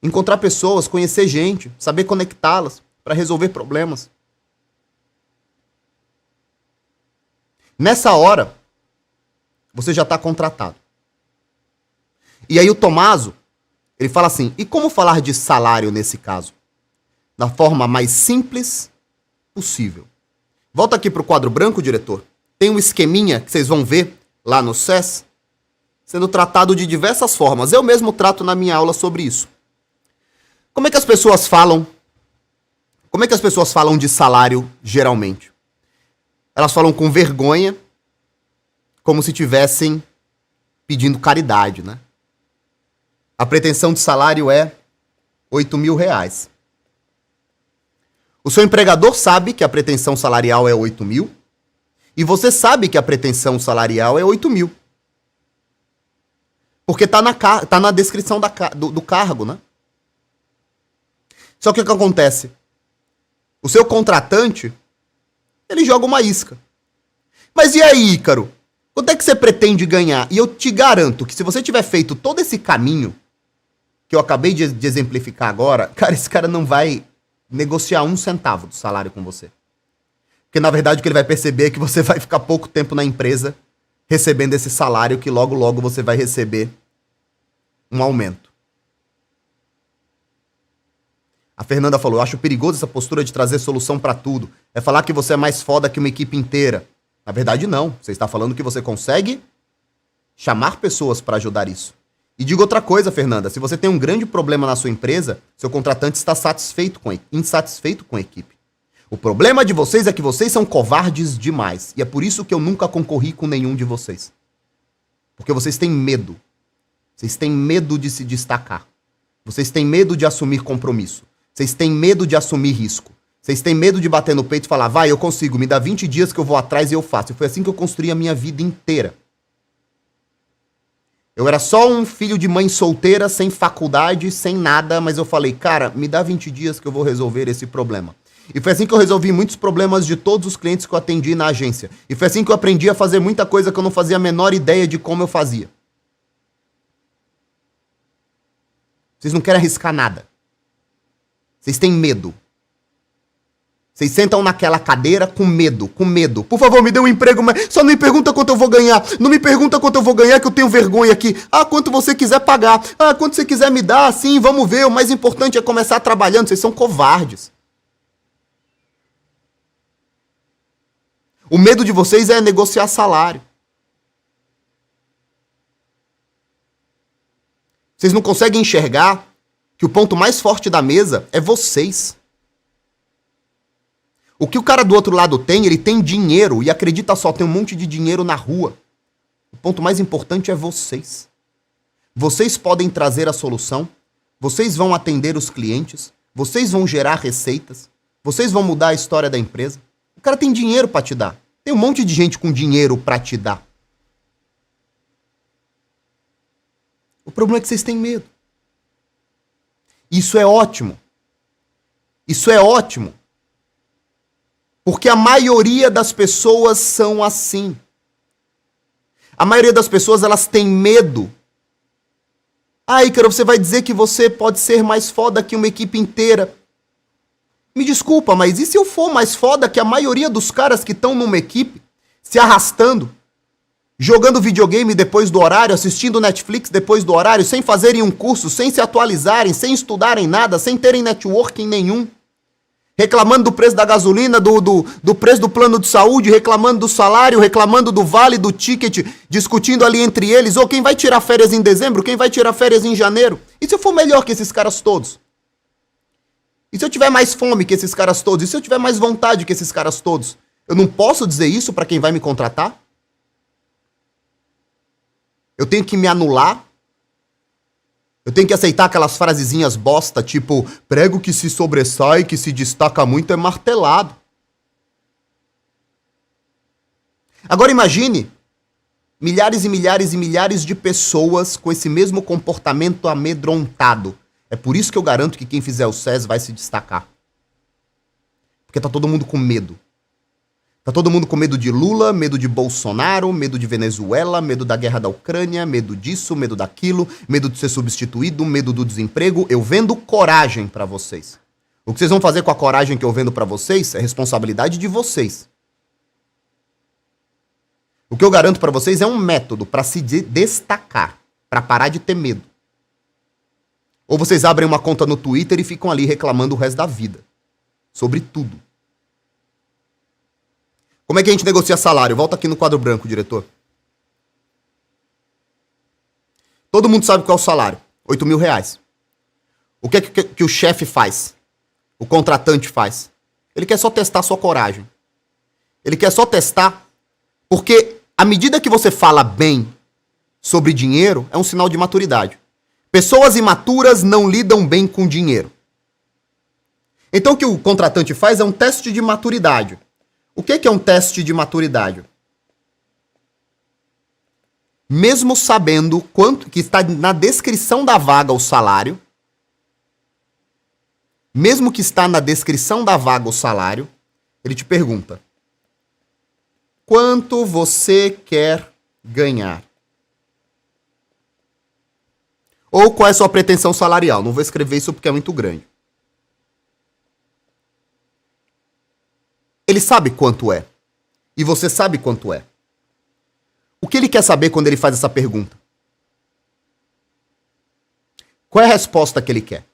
Encontrar pessoas, conhecer gente, saber conectá-las para resolver problemas. Nessa hora, você já está contratado. E aí o Tommaso, ele fala assim, e como falar de salário nesse caso? Da forma mais simples possível. Volta aqui para o quadro branco, diretor. Tem um esqueminha que vocês vão ver lá no SES, sendo tratado de diversas formas. Eu mesmo trato na minha aula sobre isso. Como é que as pessoas falam? Como é que as pessoas falam de salário geralmente? Elas falam com vergonha, como se tivessem pedindo caridade, né? A pretensão de salário é R$8.000. O seu empregador sabe que a pretensão salarial é 8.000 e você sabe que a pretensão salarial é 8.000. Porque tá na descrição do cargo, né? Só que o que acontece? O seu contratante, ele joga uma isca. Mas e aí, Ícaro? Quanto é que você pretende ganhar? E eu te garanto que se você tiver feito todo esse caminho que eu acabei de exemplificar agora, cara, esse cara não vai negociar 1 centavo do salário com você. Porque, na verdade, o que ele vai perceber é que você vai ficar pouco tempo na empresa recebendo esse salário que logo, logo você vai receber um aumento. A Fernanda falou, eu acho perigoso essa postura de trazer solução pra tudo. É falar que você é mais foda que uma equipe inteira. Na verdade, não. Você está falando que você consegue chamar pessoas para ajudar isso. E digo outra coisa, Fernanda. Se você tem um grande problema na sua empresa, seu contratante está insatisfeito com a equipe. O problema de vocês é que vocês são covardes demais. E é por isso que eu nunca concorri com nenhum de vocês. Porque vocês têm medo. Vocês têm medo de se destacar. Vocês têm medo de assumir compromisso. Vocês têm medo de assumir risco. Vocês têm medo de bater no peito e falar, vai, eu consigo, me dá 20 dias que eu vou atrás e eu faço. E foi assim que eu construí a minha vida inteira. Eu era só um filho de mãe solteira, sem faculdade, sem nada, mas eu falei, cara, me dá 20 dias que eu vou resolver esse problema. E foi assim que eu resolvi muitos problemas de todos os clientes que eu atendi na agência. E foi assim que eu aprendi a fazer muita coisa que eu não fazia a menor ideia de como eu fazia. Vocês não querem arriscar nada. Vocês têm medo. Vocês sentam naquela cadeira com medo, com medo. Por favor, me dê um emprego, mas só não me pergunta quanto eu vou ganhar. Não me pergunta quanto eu vou ganhar, que eu tenho vergonha aqui. Ah, quanto você quiser pagar. Ah, quanto você quiser me dar, sim, vamos ver. O mais importante é começar trabalhando. Vocês são covardes. O medo de vocês é negociar salário. Vocês não conseguem enxergar que o ponto mais forte da mesa é vocês. O que o cara do outro lado tem, ele tem dinheiro. E acredita só, tem um monte de dinheiro na rua. O ponto mais importante é vocês. Vocês podem trazer a solução. Vocês vão atender os clientes. Vocês vão gerar receitas. Vocês vão mudar a história da empresa. O cara tem dinheiro pra te dar. Tem um monte de gente com dinheiro pra te dar. O problema é que vocês têm medo. Isso é ótimo. Isso é ótimo. Porque a maioria das pessoas são assim. A maioria das pessoas, elas têm medo. Ah, Ícaro, você vai dizer que você pode ser mais foda que uma equipe inteira. Me desculpa, mas e se eu for mais foda que a maioria dos caras que estão numa equipe, se arrastando, jogando videogame depois do horário, assistindo Netflix depois do horário, sem fazerem um curso, sem se atualizarem, sem estudarem nada, sem terem networking nenhum? Reclamando do preço da gasolina, do preço do plano de saúde, reclamando do salário, reclamando do vale, do ticket, discutindo ali entre eles, ou quem vai tirar férias em dezembro, quem vai tirar férias em janeiro. E se eu for melhor que esses caras todos? E se eu tiver mais fome que esses caras todos? E se eu tiver mais vontade que esses caras todos? Eu não posso dizer isso para quem vai me contratar? Eu tenho que me anular? Eu tenho que aceitar aquelas frasezinhas bosta, tipo, prego que se sobressai, que se destaca muito é martelado. Agora imagine milhares e milhares e milhares de pessoas com esse mesmo comportamento amedrontado. É por isso que eu garanto que quem fizer o SES vai se destacar. Porque tá todo mundo com medo. Tá todo mundo com medo de Lula, medo de Bolsonaro, medo de Venezuela, medo da guerra da Ucrânia, medo disso, medo daquilo, medo de ser substituído, medo do desemprego. Eu vendo coragem pra vocês. O que vocês vão fazer com a coragem que eu vendo pra vocês é responsabilidade de vocês. O que eu garanto pra vocês é um método pra se destacar, pra parar de ter medo. Ou vocês abrem uma conta no Twitter e ficam ali reclamando o resto da vida. Sobre tudo. Como é que a gente negocia salário? Volta aqui no quadro branco, diretor. Todo mundo sabe qual é o salário. 8 mil reais. O que é que o chefe faz? O contratante faz? Ele quer só testar a sua coragem. Ele quer só testar porque à medida que você fala bem sobre dinheiro, é um sinal de maturidade. Pessoas imaturas não lidam bem com dinheiro. Então o que o contratante faz é um teste de maturidade. O que é um teste de maturidade? Mesmo sabendo quanto que está na descrição da vaga o salário, mesmo que está na descrição da vaga o salário, ele te pergunta: quanto você quer ganhar? Ou qual é a sua pretensão salarial? Não vou escrever isso porque é muito grande. Ele sabe quanto é. E você sabe quanto é. O que ele quer saber quando ele faz essa pergunta? Qual é a resposta que ele quer?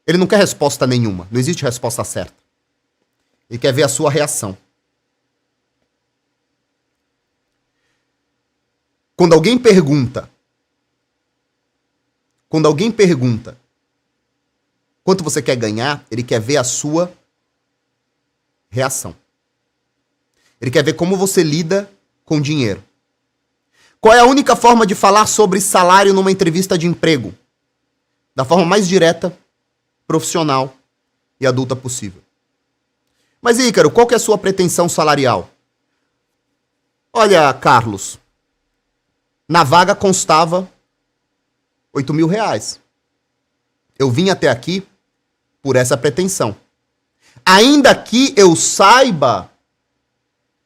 Ele não quer resposta nenhuma. Não existe resposta certa. Ele quer ver a sua reação. Quando alguém pergunta quanto você quer ganhar, ele quer ver a sua reação. Ele quer ver como você lida com dinheiro. Qual é a única forma de falar sobre salário numa entrevista de emprego? Da forma mais direta, profissional e adulta possível. Mas, Ícaro, qual que é a sua pretensão salarial? Olha, Carlos, na vaga constava 8 mil reais. Eu vim até aqui por essa pretensão. Ainda que eu saiba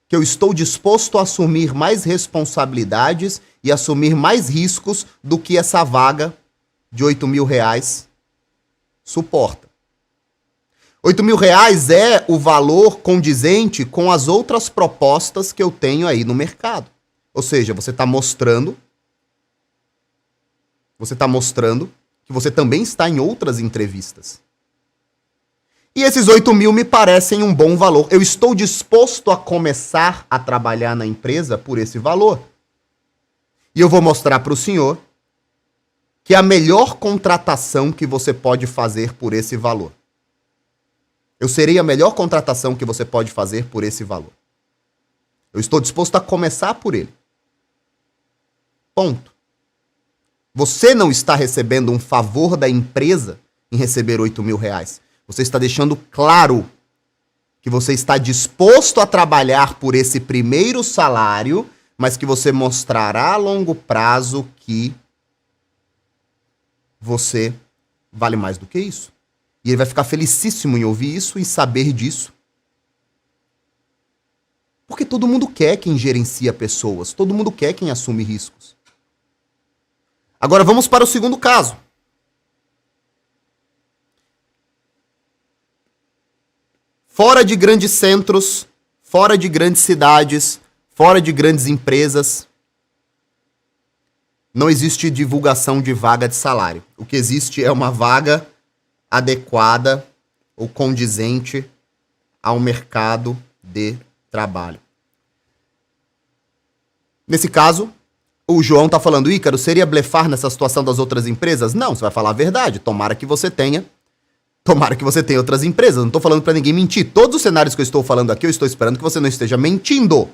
que eu estou disposto a assumir mais responsabilidades e assumir mais riscos do que essa vaga de 8 mil reais suporta. 8 mil reais é o valor condizente com as outras propostas que eu tenho aí no mercado. Ou seja, você está mostrando que você também está em outras entrevistas. E esses 8 mil me parecem um bom valor. Eu estou disposto a começar a trabalhar na empresa por esse valor. E eu vou mostrar para o senhor que é a melhor contratação que você pode fazer por esse valor. Eu serei a melhor contratação que você pode fazer por esse valor. Eu estou disposto a começar por ele. Ponto. Você não está recebendo um favor da empresa em receber 8 mil reais. Você está deixando claro que você está disposto a trabalhar por esse primeiro salário, mas que você mostrará a longo prazo que você vale mais do que isso. E ele vai ficar felicíssimo em ouvir isso e saber disso. Porque todo mundo quer quem gerencia pessoas, todo mundo quer quem assume riscos. Agora vamos para o segundo caso. Fora de grandes centros, fora de grandes cidades, fora de grandes empresas, não existe divulgação de vaga de salário. O que existe é uma vaga adequada ou condizente ao mercado de trabalho. Nesse caso, o João está falando: Ícaro, seria blefar nessa situação das outras empresas? Não, você vai falar a verdade. Tomara que você tenha outras empresas. Não estou falando para ninguém mentir. Todos os cenários que eu estou falando aqui, eu estou esperando que você não esteja mentindo.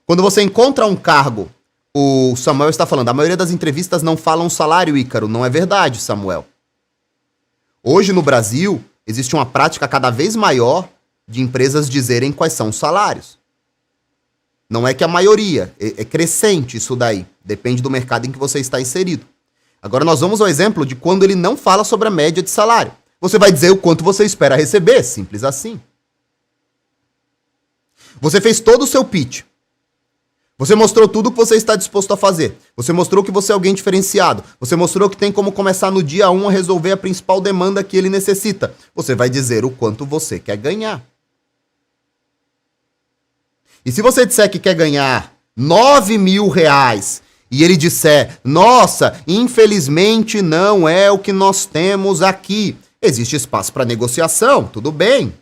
Quando você encontra um cargo, o Samuel está falando: a maioria das entrevistas não falam salário, Ícaro. Não é verdade, Samuel. Hoje no Brasil, existe uma prática cada vez maior de empresas dizerem quais são os salários. Não é que a maioria, é crescente isso daí. Depende do mercado em que você está inserido. Agora nós vamos ao exemplo de quando ele não fala sobre a média de salário. Você vai dizer o quanto você espera receber, simples assim. Você fez todo o seu pitch. Você mostrou tudo o que você está disposto a fazer. Você mostrou que você é alguém diferenciado. Você mostrou que tem como começar no dia 1 a resolver a principal demanda que ele necessita. Você vai dizer o quanto você quer ganhar. E se você disser que quer ganhar R$9.000 e ele disser, nossa, infelizmente não é o que nós temos aqui. Existe espaço para negociação, tudo bem.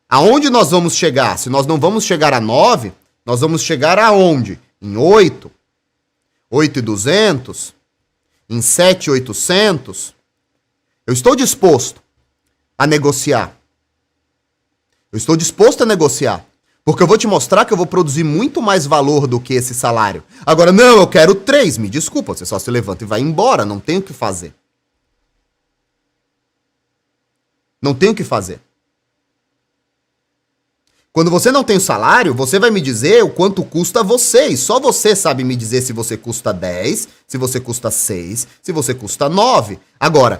Aonde nós vamos chegar? Se nós não vamos chegar a 9, nós vamos chegar aonde? Em 8? 8.200? Em 7.800? Eu estou disposto a negociar. Eu estou disposto a negociar. Porque eu vou te mostrar que eu vou produzir muito mais valor do que esse salário. Agora, não, eu quero 3. Me desculpa, você só se levanta e vai embora. Não tem o que fazer. Não tem o que fazer. Quando você não tem o salário, você vai me dizer o quanto custa você. E só você sabe me dizer se você custa 10, se você custa 6, se você custa 9. Agora,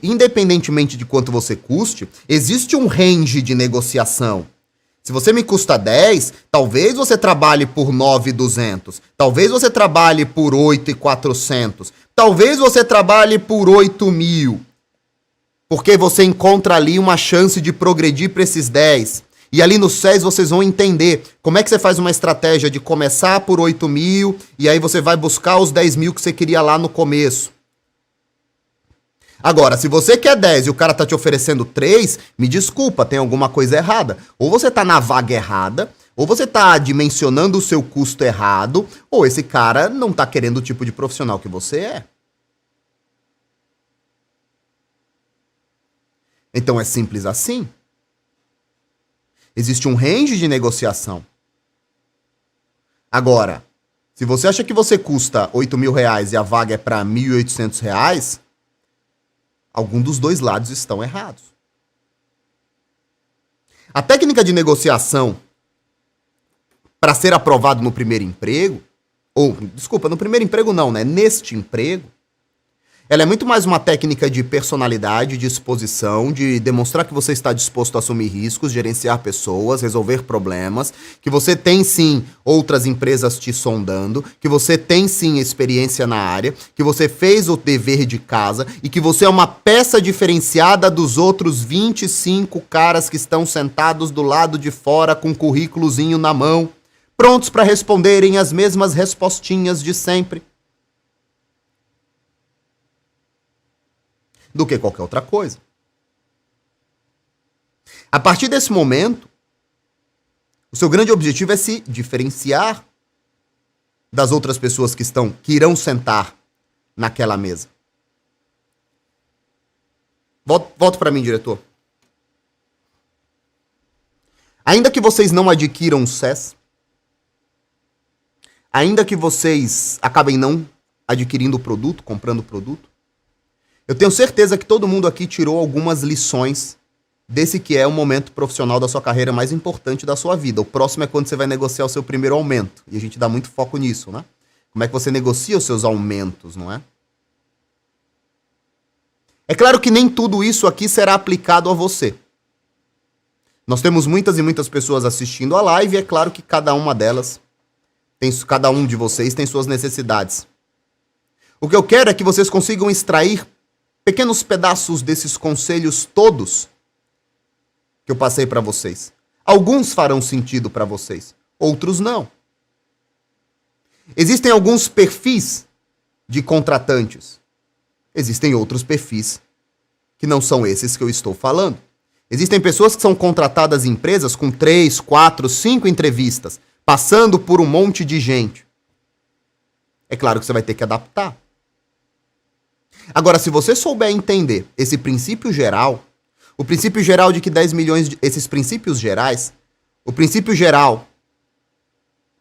independentemente de quanto você custe, existe um range de negociação. Se você me custa 10, talvez você trabalhe por 9.200. Talvez você trabalhe por 8.400. Talvez você trabalhe por 8.000. Porque você encontra ali uma chance de progredir para esses 10. E ali no SES vocês vão entender como é que você faz uma estratégia de começar por 8.000 e aí você vai buscar os 10.000 que você queria lá no começo. Agora, se você quer 10 e o cara tá te oferecendo 3, me desculpa, tem alguma coisa errada. Ou você tá na vaga errada, ou você tá dimensionando o seu custo errado, ou esse cara não tá querendo o tipo de profissional que você é. Então é simples assim. Existe um range de negociação. Agora, se você acha que você custa R$8.000 e a vaga é para R$1.800, algum dos dois lados estão errados. A técnica de negociação para ser aprovado no primeiro emprego, no primeiro emprego não, né? Neste emprego, ela é muito mais uma técnica de personalidade, de exposição, de demonstrar que você está disposto a assumir riscos, gerenciar pessoas, resolver problemas, que você tem sim outras empresas te sondando, que você tem sim experiência na área, que você fez o dever de casa e que você é uma peça diferenciada dos outros 25 caras que estão sentados do lado de fora com um currículozinho na mão, prontos para responderem as mesmas respostinhas de sempre. Do que qualquer outra coisa. A partir desse momento, o seu grande objetivo é se diferenciar das outras pessoas que irão sentar naquela mesa. Volta para mim, diretor. Ainda que vocês não adquiram o SES, ainda que vocês acabem não adquirindo o produto, comprando o produto, eu tenho certeza que todo mundo aqui tirou algumas lições desse que é o momento profissional da sua carreira mais importante da sua vida. O próximo é quando você vai negociar o seu primeiro aumento. E a gente dá muito foco nisso, né? Como é que você negocia os seus aumentos, não é? É claro que nem tudo isso aqui será aplicado a você. Nós temos muitas e muitas pessoas assistindo a live e é claro que cada um de vocês tem suas necessidades. O que eu quero é que vocês consigam extrair pequenos pedaços desses conselhos todos que eu passei para vocês. Alguns farão sentido para vocês, outros não. Existem alguns perfis de contratantes. Existem outros perfis que não são esses que eu estou falando. Existem pessoas que são contratadas em empresas com 3, 4, 5 entrevistas, passando por um monte de gente. É claro que você vai ter que adaptar. Agora, se você souber entender esse princípio geral, o princípio geral de que 10 milhões, esses princípios gerais, o princípio geral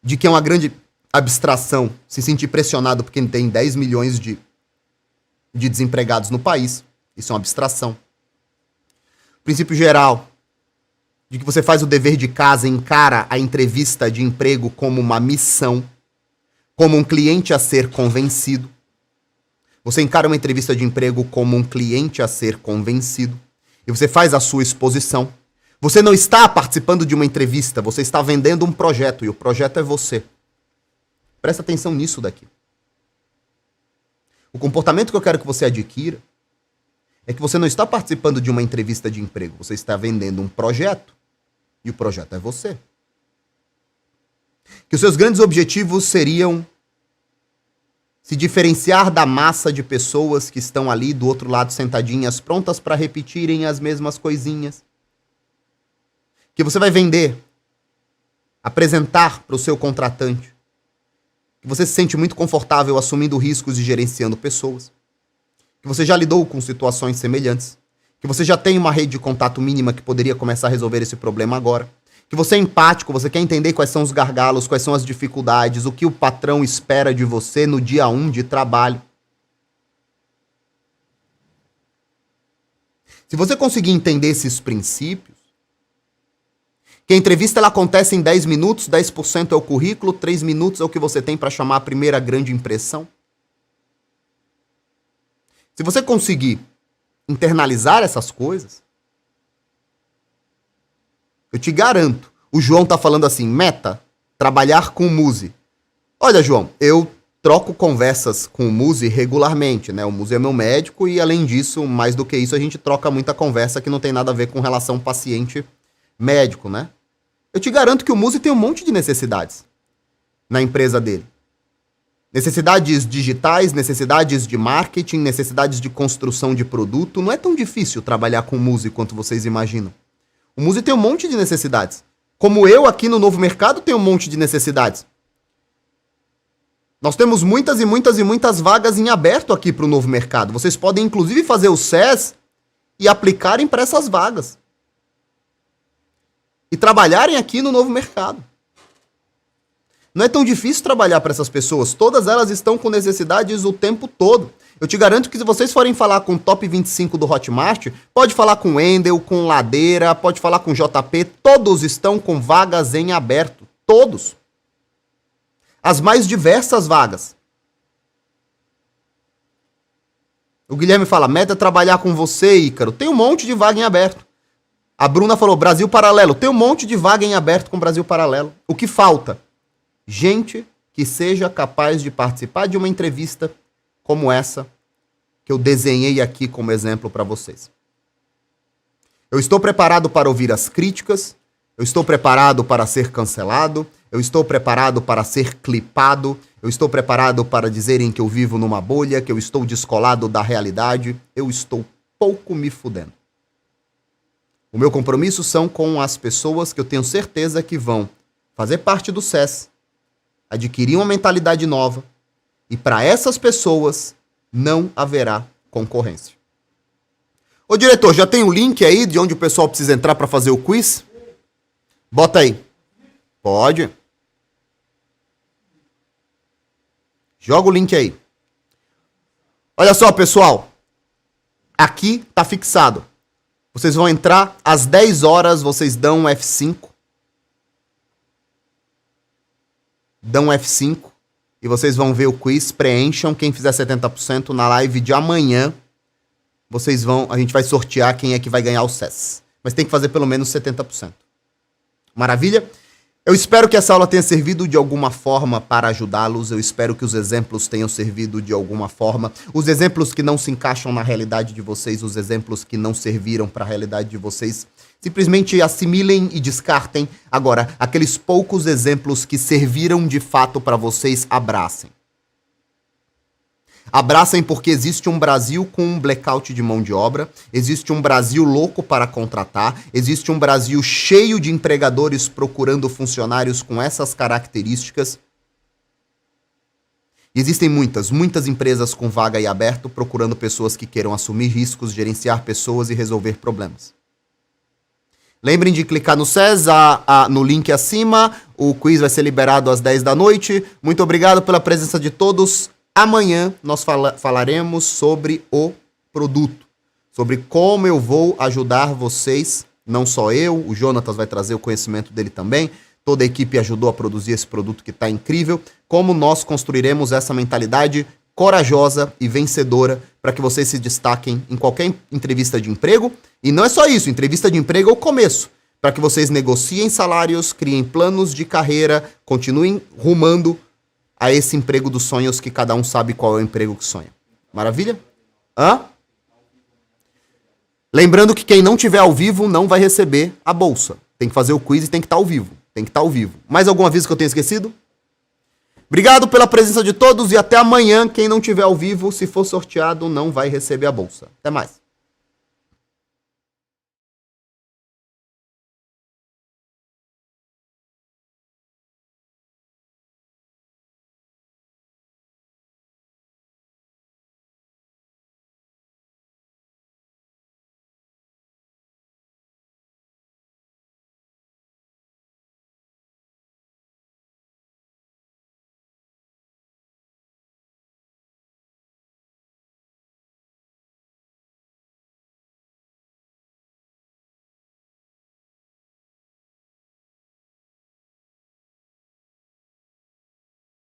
de que é uma grande abstração se sentir pressionado porque tem 10 milhões de desempregados no país, isso é uma abstração. O princípio geral de que você faz o dever de casa e encara a entrevista de emprego como uma missão, como um cliente a ser convencido. Você encara uma entrevista de emprego como um cliente a ser convencido e você faz a sua exposição. Você não está participando de uma entrevista, você está vendendo um projeto e o projeto é você. Presta atenção nisso daqui. O comportamento que eu quero que você adquira é que você não está participando de uma entrevista de emprego, você está vendendo um projeto e o projeto é você. Que os seus grandes objetivos seriam se diferenciar da massa de pessoas que estão ali do outro lado sentadinhas, prontas para repetirem as mesmas coisinhas. Que você vai vender, apresentar para o seu contratante. Que você se sente muito confortável assumindo riscos e gerenciando pessoas. Que você já lidou com situações semelhantes. Que você já tem uma rede de contato mínima que poderia começar a resolver esse problema agora. Que você é empático, você quer entender quais são os gargalos, quais são as dificuldades, o que o patrão espera de você no dia 1 de trabalho. Se você conseguir entender esses princípios, que a entrevista ela acontece em 10 minutos, 10% é o currículo, 3 minutos é o que você tem para chamar a primeira grande impressão. Se você conseguir internalizar essas coisas, eu te garanto, o João tá falando assim, meta, trabalhar com o Muzi. Olha, João, eu troco conversas com o Muzi regularmente, né? O Muzi é meu médico e, além disso, mais do que isso, a gente troca muita conversa que não tem nada a ver com relação paciente-médico, né? Eu te garanto que o Muzi tem um monte de necessidades na empresa dele. Necessidades digitais, necessidades de marketing, necessidades de construção de produto. Não é tão difícil trabalhar com o Muzi quanto vocês imaginam. O Muzi tem um monte de necessidades. Como eu aqui no Novo Mercado tenho um monte de necessidades. Nós temos muitas e muitas e muitas vagas em aberto aqui para o Novo Mercado. Vocês podem inclusive fazer o SES e aplicarem para essas vagas. E trabalharem aqui no Novo Mercado. Não é tão difícil trabalhar para essas pessoas. Todas elas estão com necessidades o tempo todo. Eu te garanto que se vocês forem falar com o top 25 do Hotmart, pode falar com Wendel, com Ladeira, pode falar com JP, todos estão com vagas em aberto. Todos. As mais diversas vagas. O Guilherme fala, meta é trabalhar com você, Ícaro. Tem um monte de vaga em aberto. A Bruna falou, Brasil Paralelo. Tem um monte de vaga em aberto com Brasil Paralelo. O que falta? Gente que seja capaz de participar de uma entrevista como essa que eu desenhei aqui como exemplo para vocês. Eu estou preparado para ouvir as críticas, eu estou preparado para ser cancelado, eu estou preparado para ser clipado, eu estou preparado para dizerem que eu vivo numa bolha, que eu estou descolado da realidade, eu estou pouco me fudendo. O meu compromisso são com as pessoas que eu tenho certeza que vão fazer parte do SES, adquirir uma mentalidade nova, e para essas pessoas não haverá concorrência. Ô diretor, já tem o link aí de onde o pessoal precisa entrar para fazer o quiz? Bota aí. Pode. Joga o link aí. Olha só, pessoal. Aqui tá fixado. Vocês vão entrar às 10 horas, vocês dão um F5. Dão um F5. E vocês vão ver o quiz, preencham. Quem fizer 70% na live de amanhã, a gente vai sortear quem é que vai ganhar o SES. Mas tem que fazer pelo menos 70%. Maravilha? Eu espero que essa aula tenha servido de alguma forma para ajudá-los. Eu espero que os exemplos tenham servido de alguma forma. Os exemplos que não se encaixam na realidade de vocês, os exemplos que não serviram para a realidade de vocês, simplesmente assimilem e descartem. Agora, aqueles poucos exemplos que serviram de fato para vocês, abracem. Abracem porque existe um Brasil com um blackout de mão de obra, existe um Brasil louco para contratar, existe um Brasil cheio de empregadores procurando funcionários com essas características. E existem muitas empresas com vaga e aberto procurando pessoas que queiram assumir riscos, gerenciar pessoas e resolver problemas. Lembrem de clicar no SES, no link acima, o quiz vai ser liberado às 10 da noite. Muito obrigado pela presença de todos. Amanhã nós falaremos sobre o produto, sobre como eu vou ajudar vocês, não só eu, o Jonatas vai trazer o conhecimento dele também, toda a equipe ajudou a produzir esse produto que está incrível, como nós construiremos essa mentalidade corajosa e vencedora para que vocês se destaquem em qualquer entrevista de emprego. E não é só isso, entrevista de emprego é o começo, para que vocês negociem salários, criem planos de carreira, continuem rumando a esse emprego dos sonhos que cada um sabe qual é o emprego que sonha. Maravilha? Hã? Lembrando que quem não tiver ao vivo não vai receber a bolsa. Tem que fazer o quiz e tem que estar ao vivo. Tem que estar ao vivo. Mais algum aviso que eu tenha esquecido? Obrigado pela presença de todos e até amanhã. Quem não tiver ao vivo, se for sorteado, não vai receber a bolsa. Até mais.